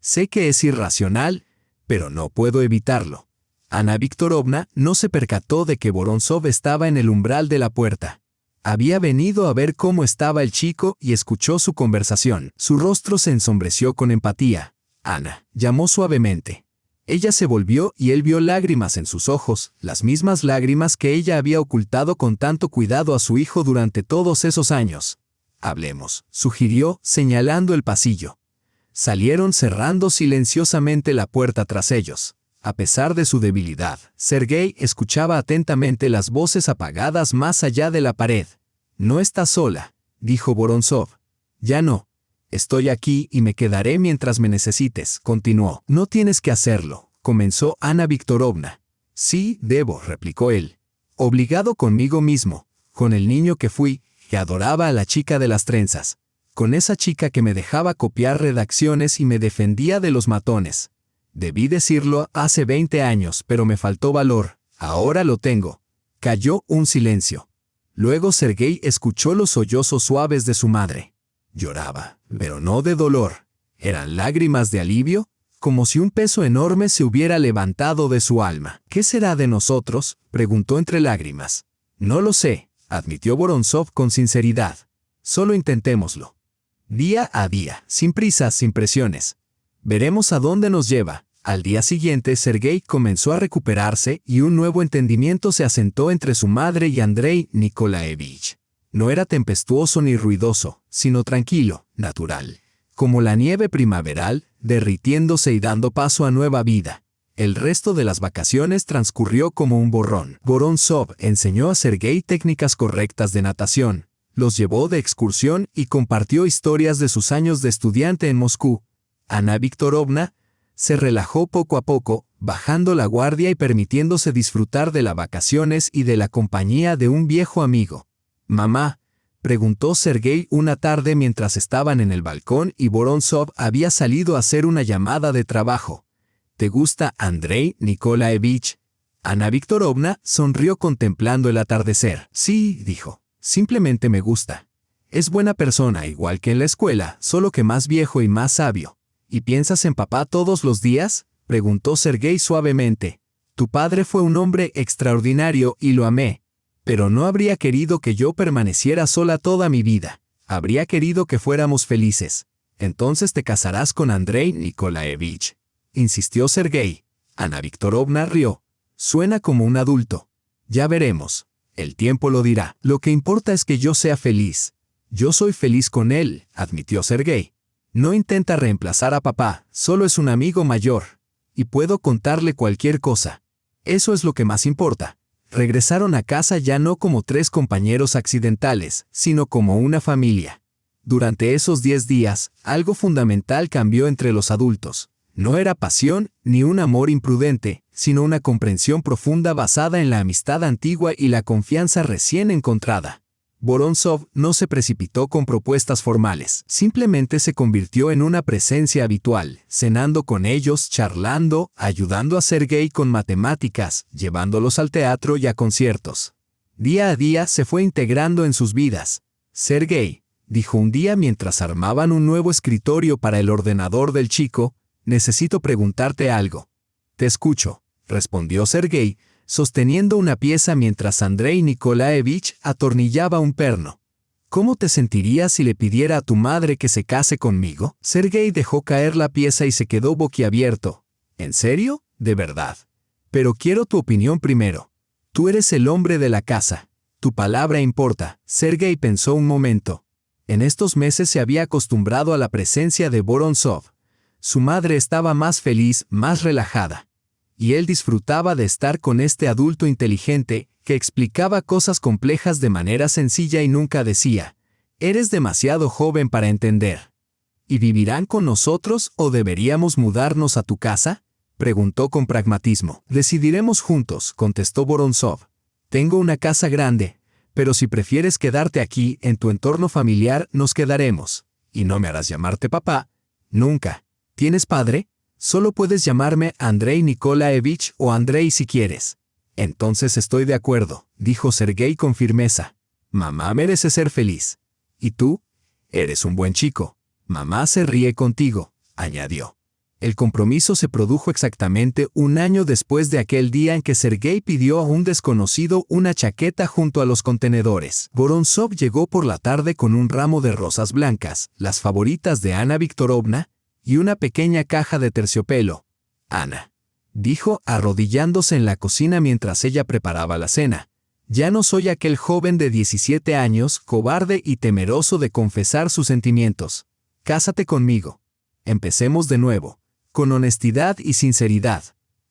S1: «Sé que es irracional, pero no puedo evitarlo». Ana Viktorovna no se percató de que Vorontsov estaba en el umbral de la puerta. Había venido a ver cómo estaba el chico y escuchó su conversación. Su rostro se ensombreció con empatía. «Ana», llamó suavemente. Ella se volvió y él vio lágrimas en sus ojos, las mismas lágrimas que ella había ocultado con tanto cuidado a su hijo durante todos esos años. «Hablemos», sugirió, señalando el pasillo. Salieron cerrando silenciosamente la puerta tras ellos. A pesar de su debilidad, Sergei escuchaba atentamente las voces apagadas más allá de la pared. «No estás sola», dijo Vorontsov. «Ya no. Estoy aquí y me quedaré mientras me necesites», continuó. «No tienes que hacerlo», comenzó Ana Viktorovna. «Sí, debo», replicó él. «Obligado conmigo mismo, con el niño que fui, que adoraba a la chica de las trenzas. Con esa chica que me dejaba copiar redacciones y me defendía de los matones. Debí decirlo hace 20 años, pero me faltó valor. Ahora lo tengo. Cayó un silencio. Luego Sergei escuchó los sollozos suaves de su madre. Lloraba, pero no de dolor. Eran lágrimas de alivio, como si un peso enorme se hubiera levantado de su alma. ¿Qué será de nosotros?, preguntó entre lágrimas. No lo sé, admitió Vorontsov con sinceridad. Solo intentémoslo. Día a día, sin prisas, sin presiones. Veremos a dónde nos lleva. Al día siguiente, Sergei comenzó a recuperarse y un nuevo entendimiento se asentó entre su madre y Andrei Nikolaevich. No era tempestuoso ni ruidoso, sino tranquilo, natural. Como la nieve primaveral, derritiéndose y dando paso a nueva vida. El resto de las vacaciones transcurrió como un borrón. Vorontsov enseñó a Sergei técnicas correctas de natación, los llevó de excursión y compartió historias de sus años de estudiante en Moscú. Ana Viktorovna se relajó poco a poco, bajando la guardia y permitiéndose disfrutar de las vacaciones y de la compañía de un viejo amigo. «Mamá», preguntó Sergei una tarde mientras estaban en el balcón y Vorontsov había salido a hacer una llamada de trabajo. «¿Te gusta Andrei Nikolaevich?» Ana Viktorovna sonrió contemplando el atardecer. «Sí», dijo, «simplemente me gusta. Es buena persona, igual que en la escuela, solo que más viejo y más sabio». «¿Y piensas en papá todos los días?», preguntó Sergei suavemente. «Tu padre fue un hombre extraordinario y lo amé. Pero no habría querido que yo permaneciera sola toda mi vida. Habría querido que fuéramos felices. Entonces te casarás con Andrei Nikolaevich», insistió Sergei. Ana Viktorovna rió. «Suena como un adulto. Ya veremos. El tiempo lo dirá. Lo que importa es que yo sea feliz». «Yo soy feliz con él», admitió Sergei. «No intenta reemplazar a papá, solo es un amigo mayor. Y puedo contarle cualquier cosa. Eso es lo que más importa». Regresaron a casa ya no como 3 compañeros accidentales, sino como una familia. Durante esos 10 días, algo fundamental cambió entre los adultos. No era pasión ni un amor imprudente, sino una comprensión profunda basada en la amistad antigua y la confianza recién encontrada. Vorontsov no se precipitó con propuestas formales, simplemente se convirtió en una presencia habitual, cenando con ellos, charlando, ayudando a Sergei con matemáticas, llevándolos al teatro y a conciertos. Día a día se fue integrando en sus vidas. «Sergei», dijo un día mientras armaban un nuevo escritorio para el ordenador del chico, «necesito preguntarte algo». «Te escucho», respondió Sergei, sosteniendo una pieza mientras Andrei Nikolaevich atornillaba un perno. «¿Cómo te sentirías si le pidiera a tu madre que se case conmigo?» Sergei dejó caer la pieza y se quedó boquiabierto. «¿En serio? ¿De verdad? Pero quiero tu opinión primero. Tú eres el hombre de la casa. Tu palabra importa». Sergei pensó un momento. En estos meses se había acostumbrado a la presencia de Vorontsov. Su madre estaba más feliz, más relajada. Y él disfrutaba de estar con este adulto inteligente que explicaba cosas complejas de manera sencilla y nunca decía, «Eres demasiado joven para entender». «¿Y vivirán con nosotros o deberíamos mudarnos a tu casa?», preguntó con pragmatismo. «Decidiremos juntos», contestó Vorontsov. «Tengo una casa grande, pero si prefieres quedarte aquí, en tu entorno familiar, nos quedaremos. Y no me harás llamarte papá. Nunca. ¿Tienes padre? Solo puedes llamarme Andrei Nikolaevich o Andrei si quieres». «Entonces estoy de acuerdo», dijo Sergei con firmeza. «Mamá merece ser feliz. ¿Y tú? Eres un buen chico. Mamá se ríe contigo», añadió. El compromiso se produjo exactamente un año después de aquel día en que Sergei pidió a un desconocido una chaqueta junto a los contenedores. Vorontsov llegó por la tarde con un ramo de rosas blancas, las favoritas de Ana Viktorovna, y una pequeña caja de terciopelo. «Ana», dijo arrodillándose en la cocina mientras ella preparaba la cena, «ya no soy aquel joven de 17 años, cobarde y temeroso de confesar sus sentimientos. Cásate conmigo. Empecemos de nuevo, con honestidad y sinceridad».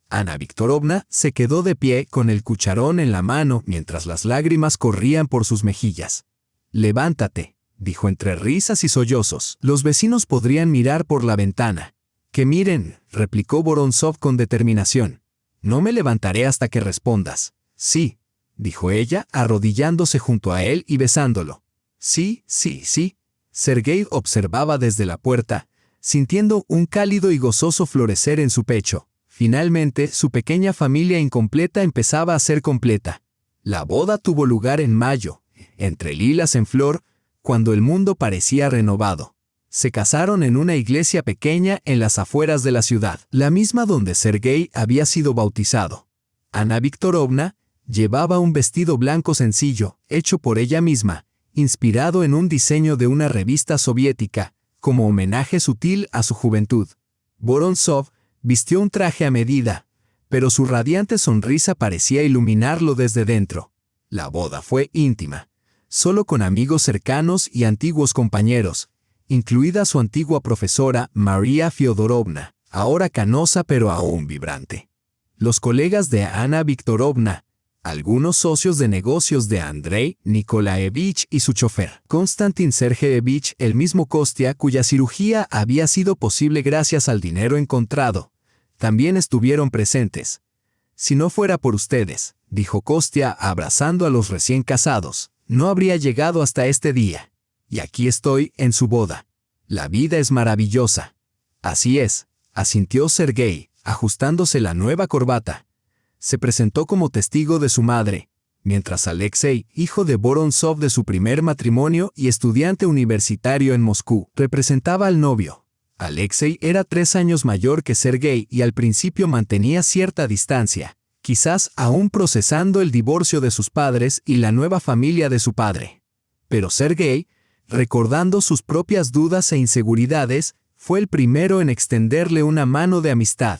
S1: Ana Viktorovna se quedó de pie con el cucharón en la mano mientras las lágrimas corrían por sus mejillas. «Levántate», dijo entre risas y sollozos. «Los vecinos podrían mirar por la ventana». «Que miren», replicó Vorontsov con determinación. «No me levantaré hasta que respondas». «Sí», dijo ella, arrodillándose junto a él y besándolo. Sí, sí, sí. Sergei observaba desde la puerta, sintiendo un cálido y gozoso florecer en su pecho. Finalmente, su pequeña familia incompleta empezaba a ser completa. La boda tuvo lugar en mayo, entre lilas en flor, cuando el mundo parecía renovado. Se casaron en una iglesia pequeña en las afueras de la ciudad, la misma donde Sergei había sido bautizado. Ana Viktorovna llevaba un vestido blanco sencillo, hecho por ella misma, inspirado en un diseño de una revista soviética, como homenaje sutil a su juventud. Vorontsov vistió un traje a medida, pero su radiante sonrisa parecía iluminarlo desde dentro. La boda fue íntima, solo con amigos cercanos y antiguos compañeros, incluida su antigua profesora María Fyodorovna, ahora canosa pero aún vibrante. Los colegas de Ana Viktorovna, algunos socios de negocios de Andrei Nikolaevich y su chofer, Konstantin Sergeyevich, el mismo Kostia, cuya cirugía había sido posible gracias al dinero encontrado, también estuvieron presentes. Si no fuera por ustedes, dijo Kostia abrazando a los recién casados, no habría llegado hasta este día. Y aquí estoy en su boda. La vida es maravillosa. Así es, asintió Sergei, ajustándose la nueva corbata. Se presentó como testigo de su madre, mientras Alexei, hijo de Vorontsov de su primer matrimonio y estudiante universitario en Moscú, representaba al novio. Alexei era 3 años mayor que Sergei y al principio mantenía cierta distancia, quizás aún procesando el divorcio de sus padres y la nueva familia de su padre. Pero Sergei, recordando sus propias dudas e inseguridades, fue el primero en extenderle una mano de amistad.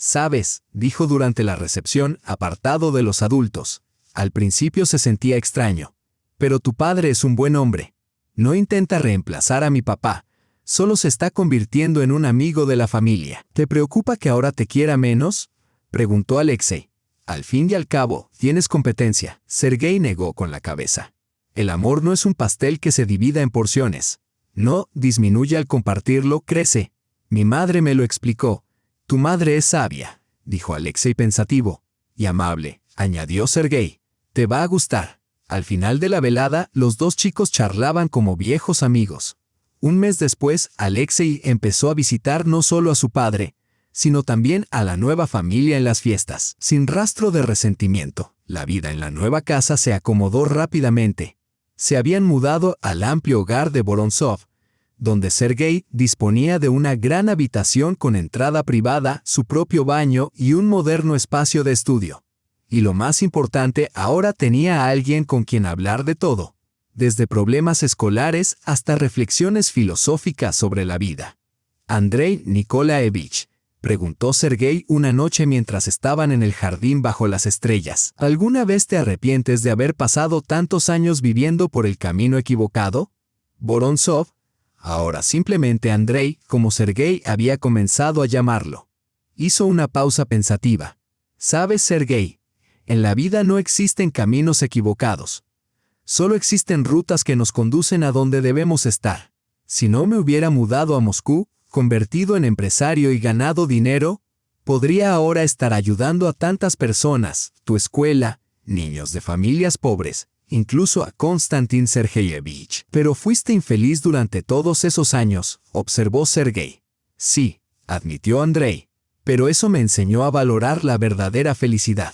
S1: «Sabes», dijo durante la recepción, apartado de los adultos. Al principio se sentía extraño. «Pero tu padre es un buen hombre. No intenta reemplazar a mi papá. Solo se está convirtiendo en un amigo de la familia. ¿Te preocupa que ahora te quiera menos?», preguntó Alexei. «Al fin y al cabo, tienes competencia». Sergei negó con la cabeza. «El amor no es un pastel que se divida en porciones. No disminuye al compartirlo, crece. Mi madre me lo explicó». «Tu madre es sabia», dijo Alexei pensativo. «Y amable», añadió Sergei. «Te va a gustar». Al final de la velada, los dos chicos charlaban como viejos amigos. Un mes después, Alexei empezó a visitar no solo a su padre, sino también a la nueva familia en las fiestas. Sin rastro de resentimiento, la vida en la nueva casa se acomodó rápidamente. Se habían mudado al amplio hogar de Vorontsov, donde Sergei disponía de una gran habitación con entrada privada, su propio baño y un moderno espacio de estudio. Y lo más importante, ahora tenía a alguien con quien hablar de todo, desde problemas escolares hasta reflexiones filosóficas sobre la vida. «Andrei Nikolaevich», preguntó Sergei una noche mientras estaban en el jardín bajo las estrellas, «¿alguna vez te arrepientes de haber pasado tantos años viviendo por el camino equivocado?» Vorontsov, ahora simplemente Andrei, como Sergei había comenzado a llamarlo, hizo una pausa pensativa. «¿Sabes, Sergei? En la vida no existen caminos equivocados. Solo existen rutas que nos conducen a donde debemos estar. Si no me hubiera mudado a Moscú, convertido en empresario y ganado dinero, podría ahora estar ayudando a tantas personas, tu escuela, niños de familias pobres, incluso a Konstantin Sergeyevich. Pero fuiste infeliz durante todos esos años», observó Sergei. «Sí», admitió Andrei, «pero eso me enseñó a valorar la verdadera felicidad.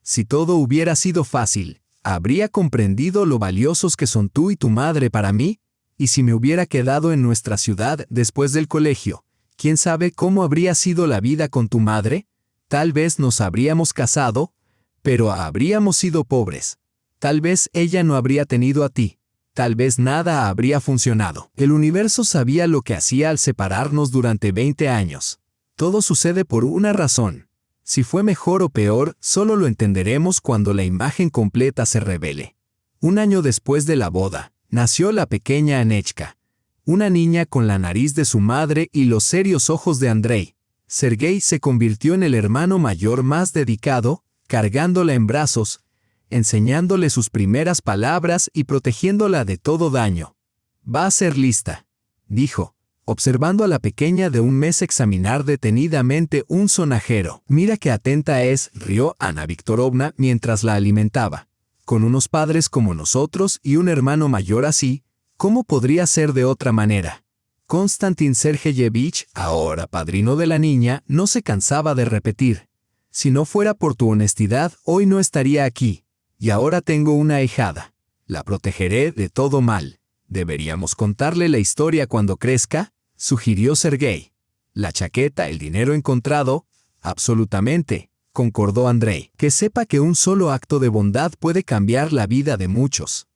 S1: Si todo hubiera sido fácil, habría comprendido lo valiosos que son tú y tu madre para mí, y si me hubiera quedado en nuestra ciudad después del colegio, ¿quién sabe cómo habría sido la vida con tu madre? Tal vez nos habríamos casado, pero habríamos sido pobres. Tal vez ella no habría tenido a ti. Tal vez nada habría funcionado. El universo sabía lo que hacía al separarnos durante 20 años. Todo sucede por una razón. Si fue mejor o peor, solo lo entenderemos cuando la imagen completa se revele». 1 año después de la boda, nació la pequeña Anechka, una niña con la nariz de su madre y los serios ojos de Andrei. Sergei se convirtió en el hermano mayor más dedicado, cargándola en brazos, enseñándole sus primeras palabras y protegiéndola de todo daño. «Va a ser lista», dijo, observando a la pequeña de 1 mes examinar detenidamente un sonajero. «Mira qué atenta es», rió Ana Viktorovna mientras la alimentaba. «Con unos padres como nosotros y un hermano mayor así, ¿Cómo podría ser de otra manera? Konstantin Sergeyevich, ahora padrino de la niña, no se cansaba de repetir. Si no fuera por tu honestidad, hoy no estaría aquí. Y ahora tengo una ahijada. La protegeré de todo mal. ¿Deberíamos contarle la historia cuando crezca?, sugirió Sergei. La chaqueta, el dinero encontrado. Absolutamente, concordó Andrei. Que sepa que un solo acto de bondad puede cambiar la vida de muchos.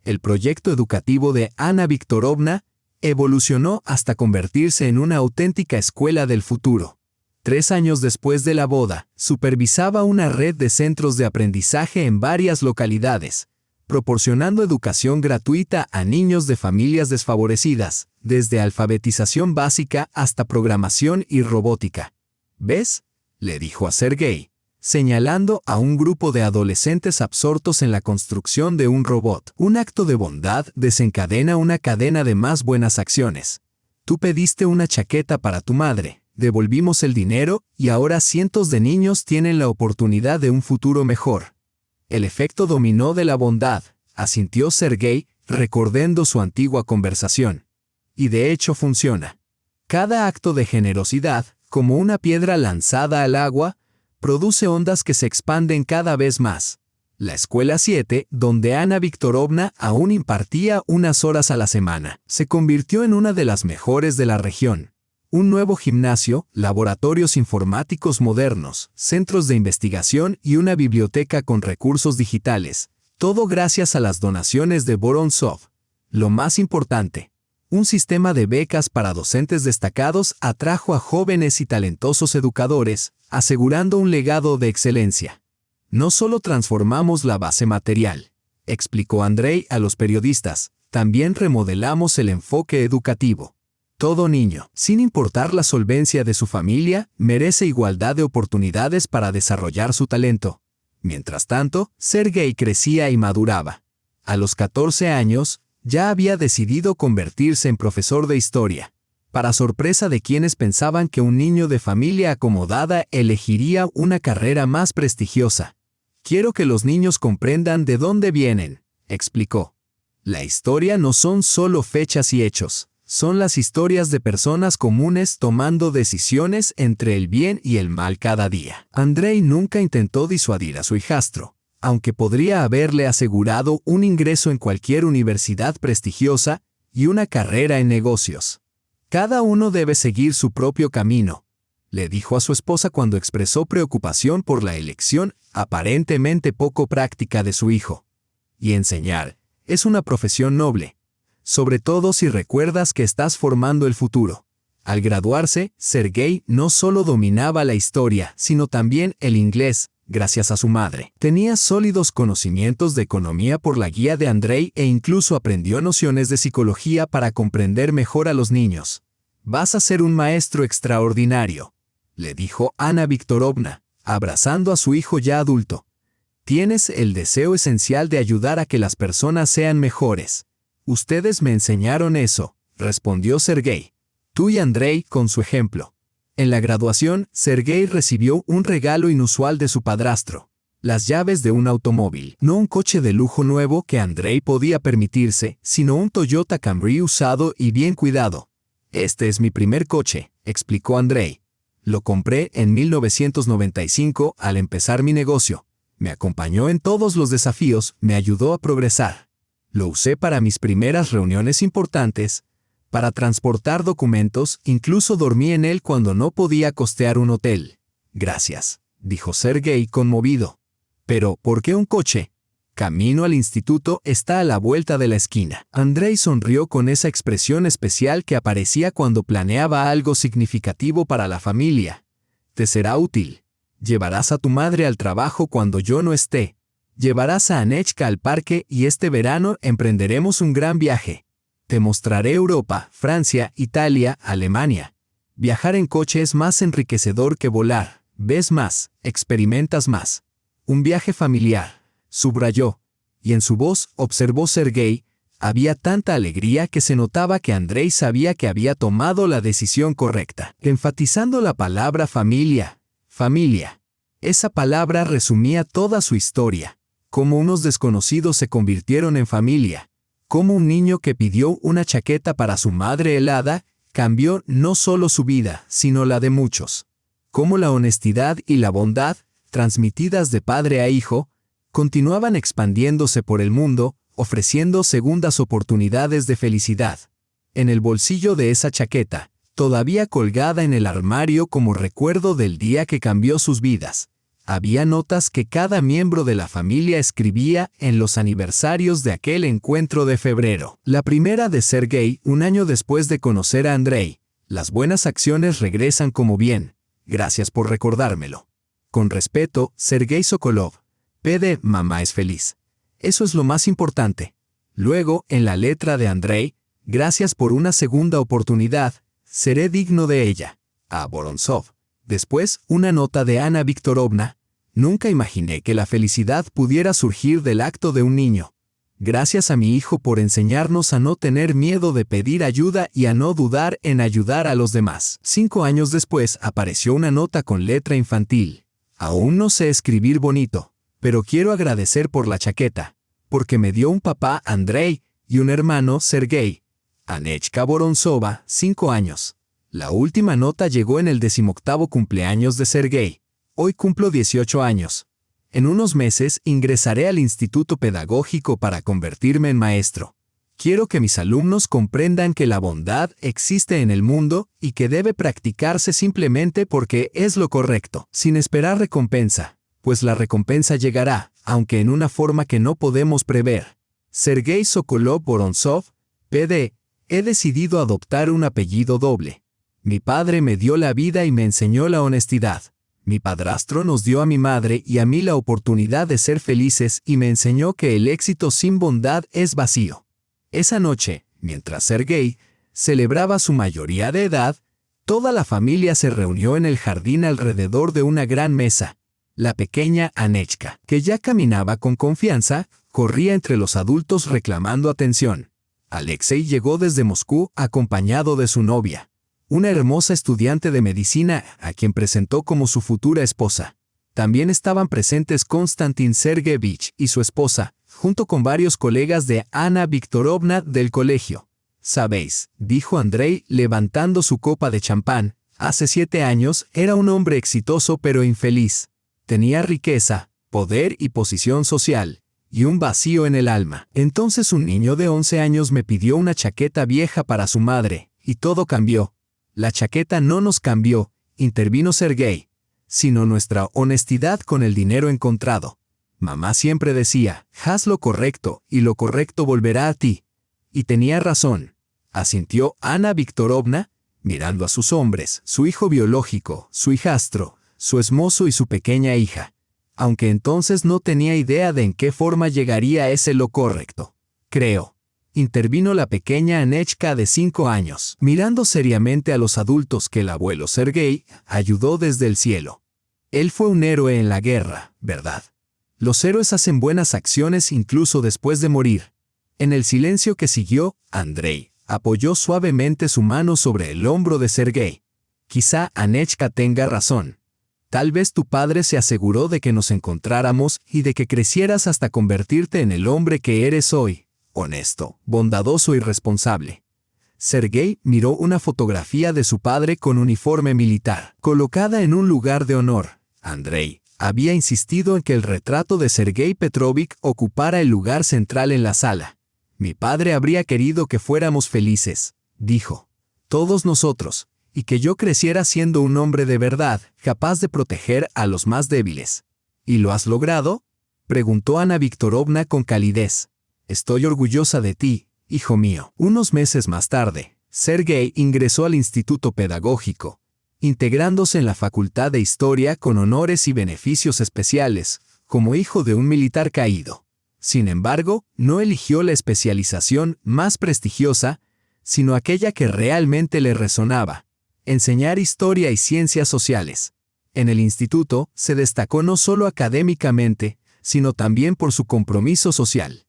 S1: El proyecto educativo de Anna Viktorovna evolucionó hasta convertirse en una auténtica escuela del futuro. 3 años después de la boda, supervisaba una red de centros de aprendizaje en varias localidades, proporcionando educación gratuita a niños de familias desfavorecidas, desde alfabetización básica hasta programación y robótica. ¿Ves?, le dijo a Sergei, señalando a un grupo de adolescentes absortos en la construcción de un robot. Un acto de bondad desencadena una cadena de más buenas acciones. Tú pediste una chaqueta para tu madre, devolvimos el dinero y ahora cientos de niños tienen la oportunidad de un futuro mejor. El efecto dominó de la bondad, asintió Sergei, recordando su antigua conversación. Y de hecho funciona. Cada acto de generosidad, como una piedra lanzada al agua, produce ondas que se expanden cada vez más. La Escuela 7, donde Anna Viktorovna aún impartía unas horas a la semana, se convirtió en una de las mejores de la región. Un nuevo gimnasio, laboratorios informáticos modernos, centros de investigación y una biblioteca con recursos digitales, todo gracias a las donaciones de Vorontsov. Lo más importante, un sistema de becas para docentes destacados atrajo a jóvenes y talentosos educadores, asegurando un legado de excelencia. No solo transformamos la base material, explicó Andrei a los periodistas, también remodelamos el enfoque educativo. Todo niño, sin importar la solvencia de su familia, merece igualdad de oportunidades para desarrollar su talento. Mientras tanto, Sergei crecía y maduraba. A los 14 años, ya había decidido convertirse en profesor de historia, para sorpresa de quienes pensaban que un niño de familia acomodada elegiría una carrera más prestigiosa. Quiero que los niños comprendan de dónde vienen, explicó. La historia no son solo fechas y hechos. Son las historias de personas comunes tomando decisiones entre el bien y el mal cada día. Andrei nunca intentó disuadir a su hijastro, aunque podría haberle asegurado un ingreso en cualquier universidad prestigiosa y una carrera en negocios. Cada uno debe seguir su propio camino, le dijo a su esposa cuando expresó preocupación por la elección aparentemente poco práctica de su hijo. Y enseñar es una profesión noble, sobre todo si recuerdas que estás formando el futuro. Al graduarse, Sergei no solo dominaba la historia, sino también el inglés, gracias a su madre. Tenía sólidos conocimientos de economía por la guía de Andrei e incluso aprendió nociones de psicología para comprender mejor a los niños. Vas a ser un maestro extraordinario, le dijo Anna Viktorovna, abrazando a su hijo ya adulto. Tienes el deseo esencial de ayudar a que las personas sean mejores. Ustedes me enseñaron eso, respondió Sergei. Tú y Andrei con su ejemplo. En la graduación, Sergei recibió un regalo inusual de su padrastro. Las llaves de un automóvil. No un coche de lujo nuevo que Andrei podía permitirse, sino un Toyota Camry usado y bien cuidado. Este es mi primer coche, explicó Andrei. Lo compré en 1995 al empezar mi negocio. Me acompañó en todos los desafíos, me ayudó a progresar. Lo usé para mis primeras reuniones importantes, para transportar documentos, incluso dormí en él cuando no podía costear un hotel. Gracias, dijo Sergei conmovido. Pero, ¿por qué un coche? Camino al instituto está a la vuelta de la esquina. Andrei sonrió con esa expresión especial que aparecía cuando planeaba algo significativo para la familia. Te será útil. Llevarás a tu madre al trabajo cuando yo no esté. Llevarás a Anechka al parque y este verano emprenderemos un gran viaje. Te mostraré Europa, Francia, Italia, Alemania. Viajar en coche es más enriquecedor que volar. Ves más, experimentas más. Un viaje familiar, subrayó. Y en su voz, observó Sergei, había tanta alegría que se notaba que Andrei sabía que había tomado la decisión correcta. Enfatizando la palabra familia. Familia. Esa palabra resumía toda su historia. Cómo unos desconocidos se convirtieron en familia. Cómo un niño que pidió una chaqueta para su madre helada cambió no solo su vida, sino la de muchos. Cómo la honestidad y la bondad, transmitidas de padre a hijo, continuaban expandiéndose por el mundo, ofreciendo segundas oportunidades de felicidad. En el bolsillo de esa chaqueta, todavía colgada en el armario como recuerdo del día que cambió sus vidas, había notas que cada miembro de la familia escribía en los aniversarios de aquel encuentro de febrero. La primera de Sergei, un año después de conocer a Andrei. Las buenas acciones regresan como bien. Gracias por recordármelo. Con respeto, Sergei Sokolov. P.D. Mamá es feliz. Eso es lo más importante. Luego, en la letra de Andrei, gracias por una segunda oportunidad, seré digno de ella. A Vorontsov. Después, una nota de Ana Viktorovna. Nunca imaginé que la felicidad pudiera surgir del acto de un niño. Gracias a mi hijo por enseñarnos a no tener miedo de pedir ayuda y a no dudar en ayudar a los demás. 5 años después apareció una nota con letra infantil. Aún no sé escribir bonito, pero quiero agradecer por la chaqueta, porque me dio un papá, Andrei, y un hermano, Sergei. Anechka Vorontsova, 5 años. La última nota llegó en el 18º cumpleaños de Sergei. Hoy cumplo 18 años. En unos meses ingresaré al instituto pedagógico para convertirme en maestro. Quiero que mis alumnos comprendan que la bondad existe en el mundo y que debe practicarse simplemente porque es lo correcto, sin esperar recompensa, pues la recompensa llegará, aunque en una forma que no podemos prever. Sergei Sokolov Vorontsov, P.D. He decidido adoptar un apellido doble. Mi padre me dio la vida y me enseñó la honestidad. Mi padrastro nos dio a mi madre y a mí la oportunidad de ser felices y me enseñó que el éxito sin bondad es vacío. Esa noche, mientras Sergei celebraba su mayoría de edad, toda la familia se reunió en el jardín alrededor de una gran mesa. La pequeña Anechka, que ya caminaba con confianza, corría entre los adultos reclamando atención. Alexei llegó desde Moscú acompañado de su novia, una hermosa estudiante de medicina a quien presentó como su futura esposa. También estaban presentes Konstantin Sergeyevich y su esposa, junto con varios colegas de Ana Viktorovna del colegio. «Sabéis», dijo Andrei levantando su copa de champán, «hace 7 años era un hombre exitoso pero infeliz. Tenía riqueza, poder y posición social, y un vacío en el alma. Entonces un niño de 11 años me pidió una chaqueta vieja para su madre, y todo cambió. La chaqueta no nos cambió», intervino Sergei, «sino nuestra honestidad con el dinero encontrado. Mamá siempre decía, haz lo correcto y lo correcto volverá a ti». Y tenía razón, asintió Ana Viktorovna, mirando a sus hombres, su hijo biológico, su hijastro, su esposo y su pequeña hija, aunque entonces no tenía idea de en qué forma llegaría ese lo correcto. «Creo», intervino la pequeña Anechka de 5 años, mirando seriamente a los adultos que el abuelo Sergei ayudó desde el cielo. «Él fue un héroe en la guerra, ¿verdad? Los héroes hacen buenas acciones incluso después de morir». En el silencio que siguió, Andrei apoyó suavemente su mano sobre el hombro de Sergei. «Quizá Anechka tenga razón. Tal vez tu padre se aseguró de que nos encontráramos y de que crecieras hasta convertirte en el hombre que eres hoy. Honesto, bondadoso y responsable». Sergei miró una fotografía de su padre con uniforme militar, colocada en un lugar de honor. Andrei había insistido en que el retrato de Sergei Petrovich ocupara el lugar central en la sala. «Mi padre habría querido que fuéramos felices», dijo, «todos nosotros, y que yo creciera siendo un hombre de verdad, capaz de proteger a los más débiles». «¿Y lo has logrado?», preguntó Ana Viktorovna con calidez. «Estoy orgullosa de ti, hijo mío». Unos meses más tarde, Sergei ingresó al Instituto Pedagógico, integrándose en la Facultad de Historia con honores y beneficios especiales, como hijo de un militar caído. Sin embargo, no eligió la especialización más prestigiosa, sino aquella que realmente le resonaba: enseñar historia y ciencias sociales. En el instituto, se destacó no solo académicamente, sino también por su compromiso social.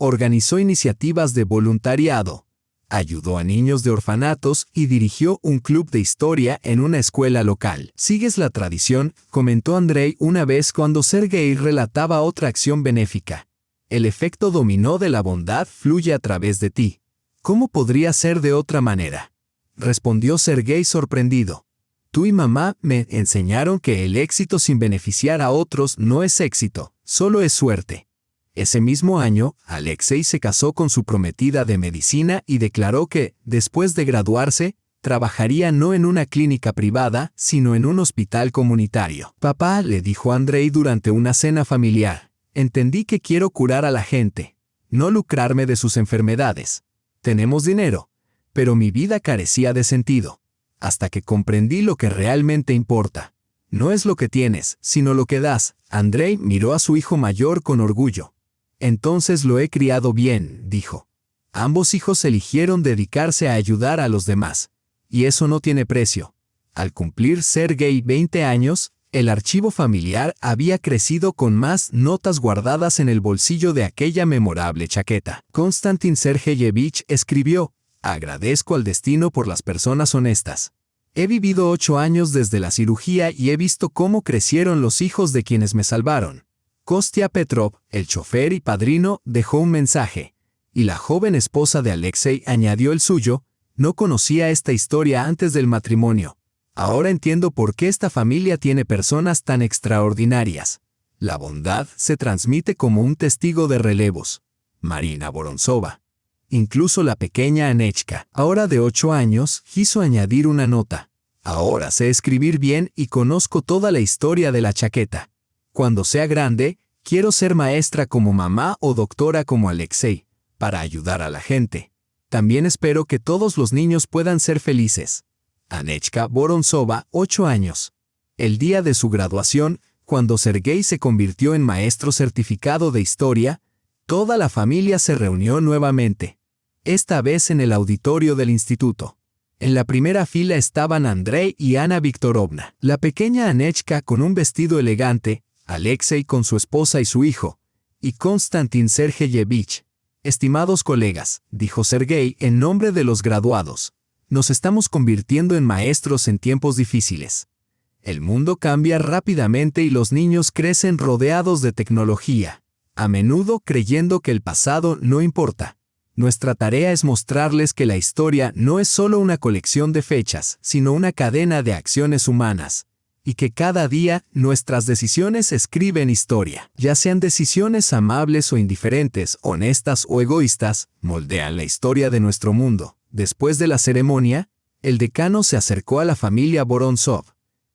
S1: Organizó iniciativas de voluntariado, ayudó a niños de orfanatos y dirigió un club de historia en una escuela local. «Sigues la tradición», comentó Andrei una vez cuando Sergei relataba otra acción benéfica. El efecto dominó de la bondad fluye a través de ti. ¿Cómo podría ser de otra manera? Respondió Sergei sorprendido. Tú y mamá me enseñaron que el éxito sin beneficiar a otros no es éxito, solo es suerte. Ese mismo año, Alexei se casó con su prometida de medicina y declaró que, después de graduarse, trabajaría no en una clínica privada, sino en un hospital comunitario. Papá, le dijo Andrei durante una cena familiar, entendí que quiero curar a la gente, no lucrarme de sus enfermedades. Tenemos dinero, pero mi vida carecía de sentido, hasta que comprendí lo que realmente importa. No es lo que tienes, sino lo que das. Andrei miró a su hijo mayor con orgullo. Entonces lo he criado bien, dijo. Ambos hijos eligieron dedicarse a ayudar a los demás. Y eso no tiene precio. Al cumplir Sergei 20 años, el archivo familiar había crecido con más notas guardadas en el bolsillo de aquella memorable chaqueta. Konstantin Sergeyevich escribió, agradezco al destino por las personas honestas. He vivido 8 años desde la cirugía y he visto cómo crecieron los hijos de quienes me salvaron. Kostya Petrov, el chofer y padrino, dejó un mensaje, y la joven esposa de Alexei añadió el suyo. No conocía esta historia antes del matrimonio. Ahora entiendo por qué esta familia tiene personas tan extraordinarias. La bondad se transmite como un testigo de relevos. Marina Vorontsova. Incluso la pequeña Anechka, ahora de 8 años, quiso añadir una nota. Ahora sé escribir bien y conozco toda la historia de la chaqueta. Cuando sea grande, quiero ser maestra como mamá o doctora como Alexei, para ayudar a la gente. También espero que todos los niños puedan ser felices. Anechka Vorontsova, 8 años. El día de su graduación, cuando Sergei se convirtió en maestro certificado de historia, toda la familia se reunió nuevamente. Esta vez en el auditorio del instituto. En la primera fila estaban Andrei y Ana Viktorovna. La pequeña Anechka con un vestido elegante, Alexei con su esposa y su hijo, y Konstantin Sergeyevich. Estimados colegas, dijo Sergei en nombre de los graduados, nos estamos convirtiendo en maestros en tiempos difíciles. El mundo cambia rápidamente y los niños crecen rodeados de tecnología, a menudo creyendo que el pasado no importa. Nuestra tarea es mostrarles que la historia no es solo una colección de fechas, sino una cadena de acciones humanas, y que cada día nuestras decisiones escriben historia. Ya sean decisiones amables o indiferentes, honestas o egoístas, moldean la historia de nuestro mundo. Después de la ceremonia, el decano se acercó a la familia Vorontsov.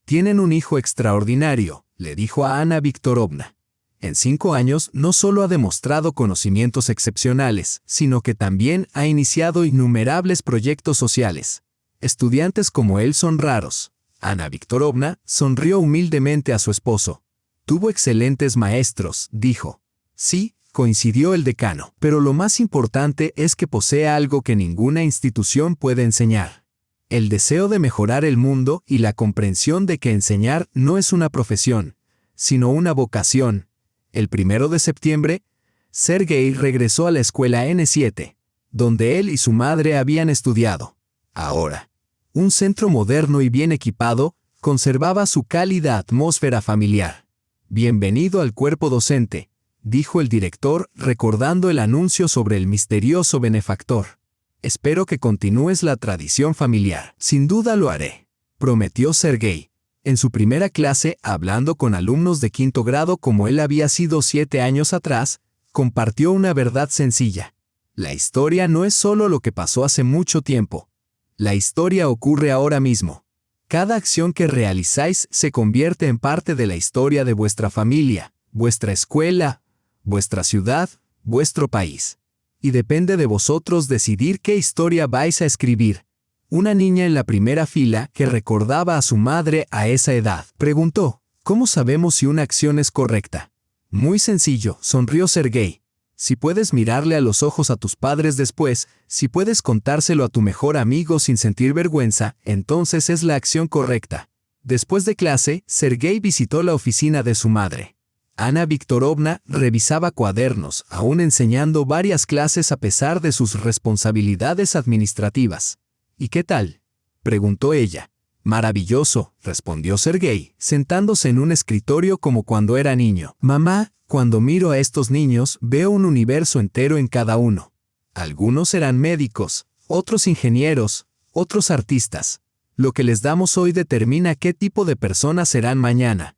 S1: Tienen un hijo extraordinario, le dijo a Ana Viktorovna. En 5 años no solo ha demostrado conocimientos excepcionales, sino que también ha iniciado innumerables proyectos sociales. Estudiantes como él son raros. Ana Viktorovna sonrió humildemente a su esposo. Tuvo excelentes maestros, dijo. Sí, coincidió el decano, pero lo más importante es que posee algo que ninguna institución puede enseñar. El deseo de mejorar el mundo y la comprensión de que enseñar no es una profesión, sino una vocación. El 1 de septiembre, Sergei regresó a la escuela N7, donde él y su madre habían estudiado. Ahora, un centro moderno y bien equipado conservaba su cálida atmósfera familiar. Bienvenido al cuerpo docente, dijo el director recordando el anuncio sobre el misterioso benefactor. Espero que continúes la tradición familiar. Sin duda lo haré, prometió Sergei. En su primera clase, hablando con alumnos de 5º grado como él había sido 7 años atrás, compartió una verdad sencilla. La historia no es solo lo que pasó hace mucho tiempo. La historia ocurre ahora mismo. Cada acción que realizáis se convierte en parte de la historia de vuestra familia, vuestra escuela, vuestra ciudad, vuestro país. Y depende de vosotros decidir qué historia vais a escribir. Una niña en la primera fila, que recordaba a su madre a esa edad, preguntó, ¿cómo sabemos si una acción es correcta? Muy sencillo, sonrió Sergei. Si puedes mirarle a los ojos a tus padres después, si puedes contárselo a tu mejor amigo sin sentir vergüenza, entonces es la acción correcta. Después de clase, Sergei visitó la oficina de su madre. Ana Viktorovna revisaba cuadernos, aún enseñando varias clases a pesar de sus responsabilidades administrativas. ¿Y qué tal?, preguntó ella. Maravilloso, respondió Sergei, sentándose en un escritorio como cuando era niño. Mamá, cuando miro a estos niños, veo un universo entero en cada uno. Algunos serán médicos, otros ingenieros, otros artistas. Lo que les damos hoy determina qué tipo de personas serán mañana.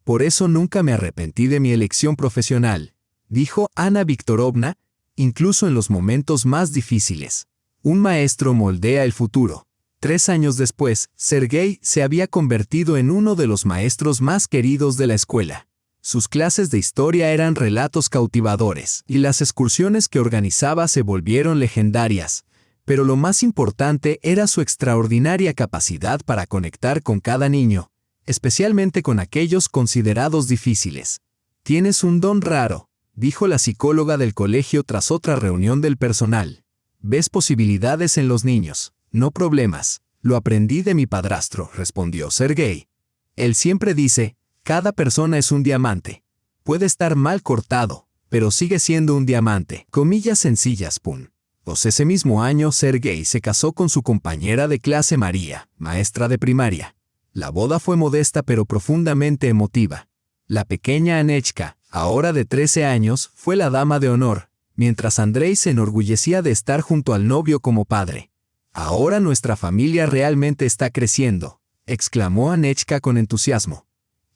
S1: Por eso nunca me arrepentí de mi elección profesional, dijo Ana Viktorovna, incluso en los momentos más difíciles. Un maestro moldea el futuro. 3 años después, Sergei se había convertido en uno de los maestros más queridos de la escuela. Sus clases de historia eran relatos cautivadores, y las excursiones que organizaba se volvieron legendarias. Pero lo más importante era su extraordinaria capacidad para conectar con cada niño, especialmente con aquellos considerados difíciles. «Tienes un don raro», dijo la psicóloga del colegio tras otra reunión del personal. «Ves posibilidades en los niños, no problemas. Lo aprendí de mi padrastro», respondió Sergei. Él siempre dice, «Cada persona es un diamante. Puede estar mal cortado, pero sigue siendo un diamante». Comillas sencillas, pun. Ese mismo año, Sergei se casó con su compañera de clase María, maestra de primaria. La boda fue modesta pero profundamente emotiva. La pequeña Anechka, ahora de 13 años, fue la dama de honor, mientras Andrei se enorgullecía de estar junto al novio como padre. «Ahora nuestra familia realmente está creciendo», exclamó Anechka con entusiasmo.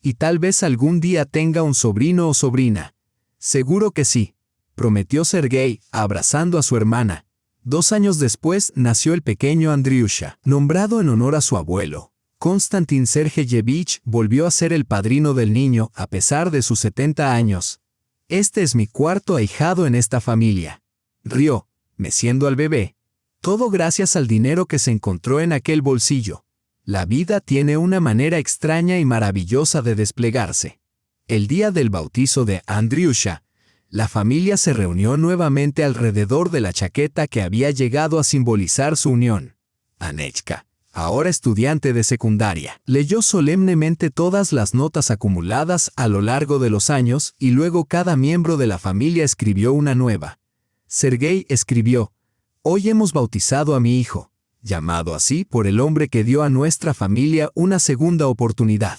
S1: «Y tal vez algún día tenga un sobrino o sobrina». «Seguro que sí», prometió Sergei, abrazando a su hermana. 2 años después nació el pequeño Andriusha, nombrado en honor a su abuelo. Konstantin Sergeyevich volvió a ser el padrino del niño a pesar de sus 70 años. «Este es mi cuarto ahijado en esta familia», rió, meciendo al bebé. «Todo gracias al dinero que se encontró en aquel bolsillo. La vida tiene una manera extraña y maravillosa de desplegarse». El día del bautizo de Andriusha, la familia se reunió nuevamente alrededor de la chaqueta que había llegado a simbolizar su unión. Anechka, ahora estudiante de secundaria, leyó solemnemente todas las notas acumuladas a lo largo de los años y luego cada miembro de la familia escribió una nueva. Sergei escribió, «Hoy hemos bautizado a mi hijo, llamado así por el hombre que dio a nuestra familia una segunda oportunidad.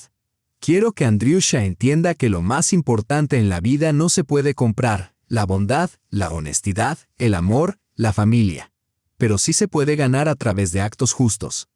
S1: Quiero que Andriusha entienda que lo más importante en la vida no se puede comprar: la bondad, la honestidad, el amor, la familia. Pero sí se puede ganar a través de actos justos».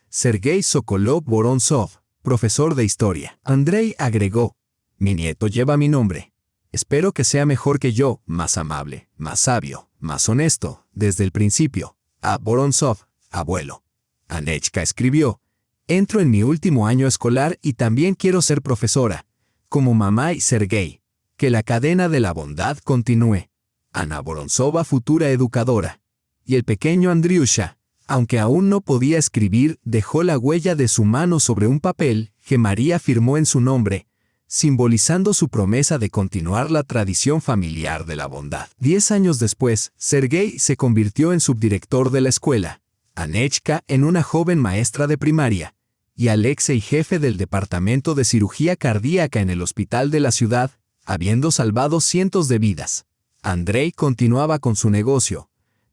S1: Sergei Sokolov-Vorontsov, profesor de historia. Andrei agregó, «Mi nieto lleva mi nombre. Espero que sea mejor que yo, más amable, más sabio, más honesto, desde el principio. A Vorontsov, abuelo». Anechka escribió, «Entro en mi último año escolar y también quiero ser profesora, como mamá y Sergei. Que la cadena de la bondad continúe. Ana Vorontsova, futura educadora». Y el pequeño Andriusha, aunque aún no podía escribir, dejó la huella de su mano sobre un papel que María firmó en su nombre, simbolizando su promesa de continuar la tradición familiar de la bondad. 10 años después, Sergei se convirtió en subdirector de la escuela, Anechka en una joven maestra de primaria, y Alexei jefe del departamento de cirugía cardíaca en el hospital de la ciudad, habiendo salvado cientos de vidas. Andrei continuaba con su negocio,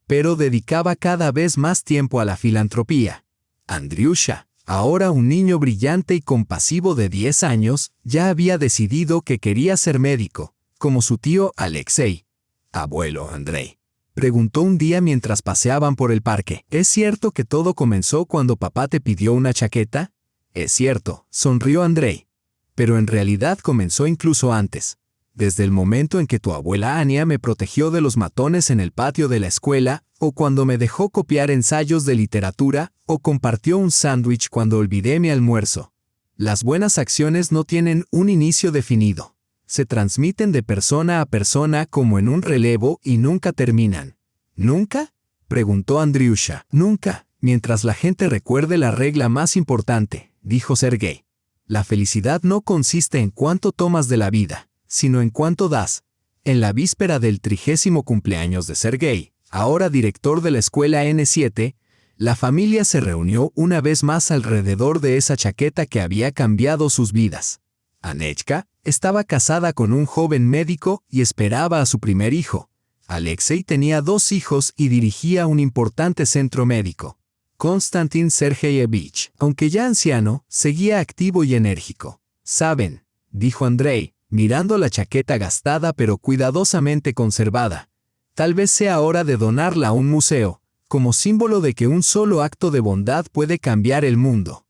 S1: pero dedicaba cada vez más tiempo a la filantropía. Andriusha, ahora un niño brillante y compasivo de 10 años, ya había decidido que quería ser médico, como su tío Alexei. «Abuelo Andrei», preguntó un día mientras paseaban por el parque, «¿es cierto que todo comenzó cuando papá te pidió una chaqueta?» «Es cierto», sonrió Andrei. «Pero en realidad comenzó incluso antes. Desde el momento en que tu abuela Ania me protegió de los matones en el patio de la escuela, o cuando me dejó copiar ensayos de literatura, o compartió un sándwich cuando olvidé mi almuerzo. Las buenas acciones no tienen un inicio definido. Se transmiten de persona a persona como en un relevo y nunca terminan». «¿Nunca?», preguntó Andriusha. «Nunca, mientras la gente recuerde la regla más importante», dijo Sergei. «La felicidad no consiste en cuánto tomas de la vida, sino en cuánto das». En la víspera del 30º cumpleaños de Sergei, ahora director de la escuela N7, la familia se reunió una vez más alrededor de esa chaqueta que había cambiado sus vidas. Anechka estaba casada con un joven médico y esperaba a su primer hijo. Alexei tenía 2 hijos y dirigía un importante centro médico. Konstantin Sergeyevich, aunque ya anciano, seguía activo y enérgico. «Saben», dijo Andrei, mirando la chaqueta gastada pero cuidadosamente conservada. «Tal vez sea hora de donarla a un museo, como símbolo de que un solo acto de bondad puede cambiar el mundo».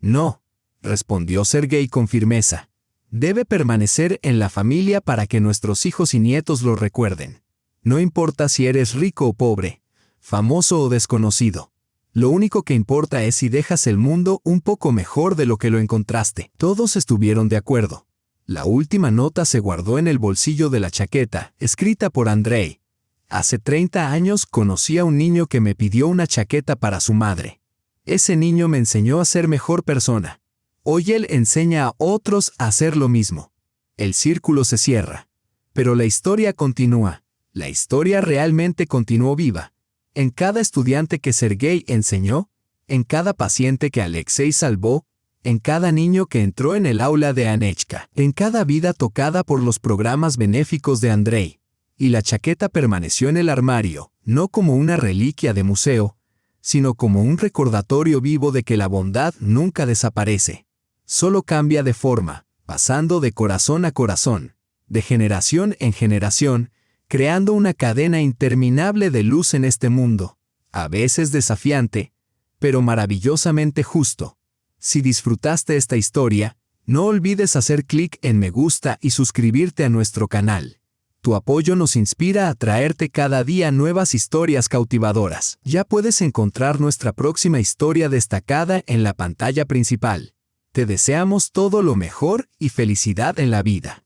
S1: «No», respondió Sergei con firmeza. «Debe permanecer en la familia para que nuestros hijos y nietos lo recuerden. No importa si eres rico o pobre, famoso o desconocido. Lo único que importa es si dejas el mundo un poco mejor de lo que lo encontraste». Todos estuvieron de acuerdo. La última nota se guardó en el bolsillo de la chaqueta, escrita por Andrei. «Hace 30 años conocí a un niño que me pidió una chaqueta para su madre. Ese niño me enseñó a ser mejor persona. Hoy él enseña a otros a hacer lo mismo. El círculo se cierra. Pero la historia continúa. La historia realmente continuó viva. En cada estudiante que Sergei enseñó, en cada paciente que Alexei salvó, en cada niño que entró en el aula de Anechka, en cada vida tocada por los programas benéficos de Andrei. Y la chaqueta permaneció en el armario, no como una reliquia de museo, sino como un recordatorio vivo de que la bondad nunca desaparece. Solo cambia de forma, pasando de corazón a corazón, de generación en generación, creando una cadena interminable de luz en este mundo, a veces desafiante, pero maravillosamente justo. Si disfrutaste esta historia, no olvides hacer clic en me gusta y suscribirte a nuestro canal. Tu apoyo nos inspira a traerte cada día nuevas historias cautivadoras. Ya puedes encontrar nuestra próxima historia destacada en la pantalla principal. Te deseamos todo lo mejor y felicidad en la vida.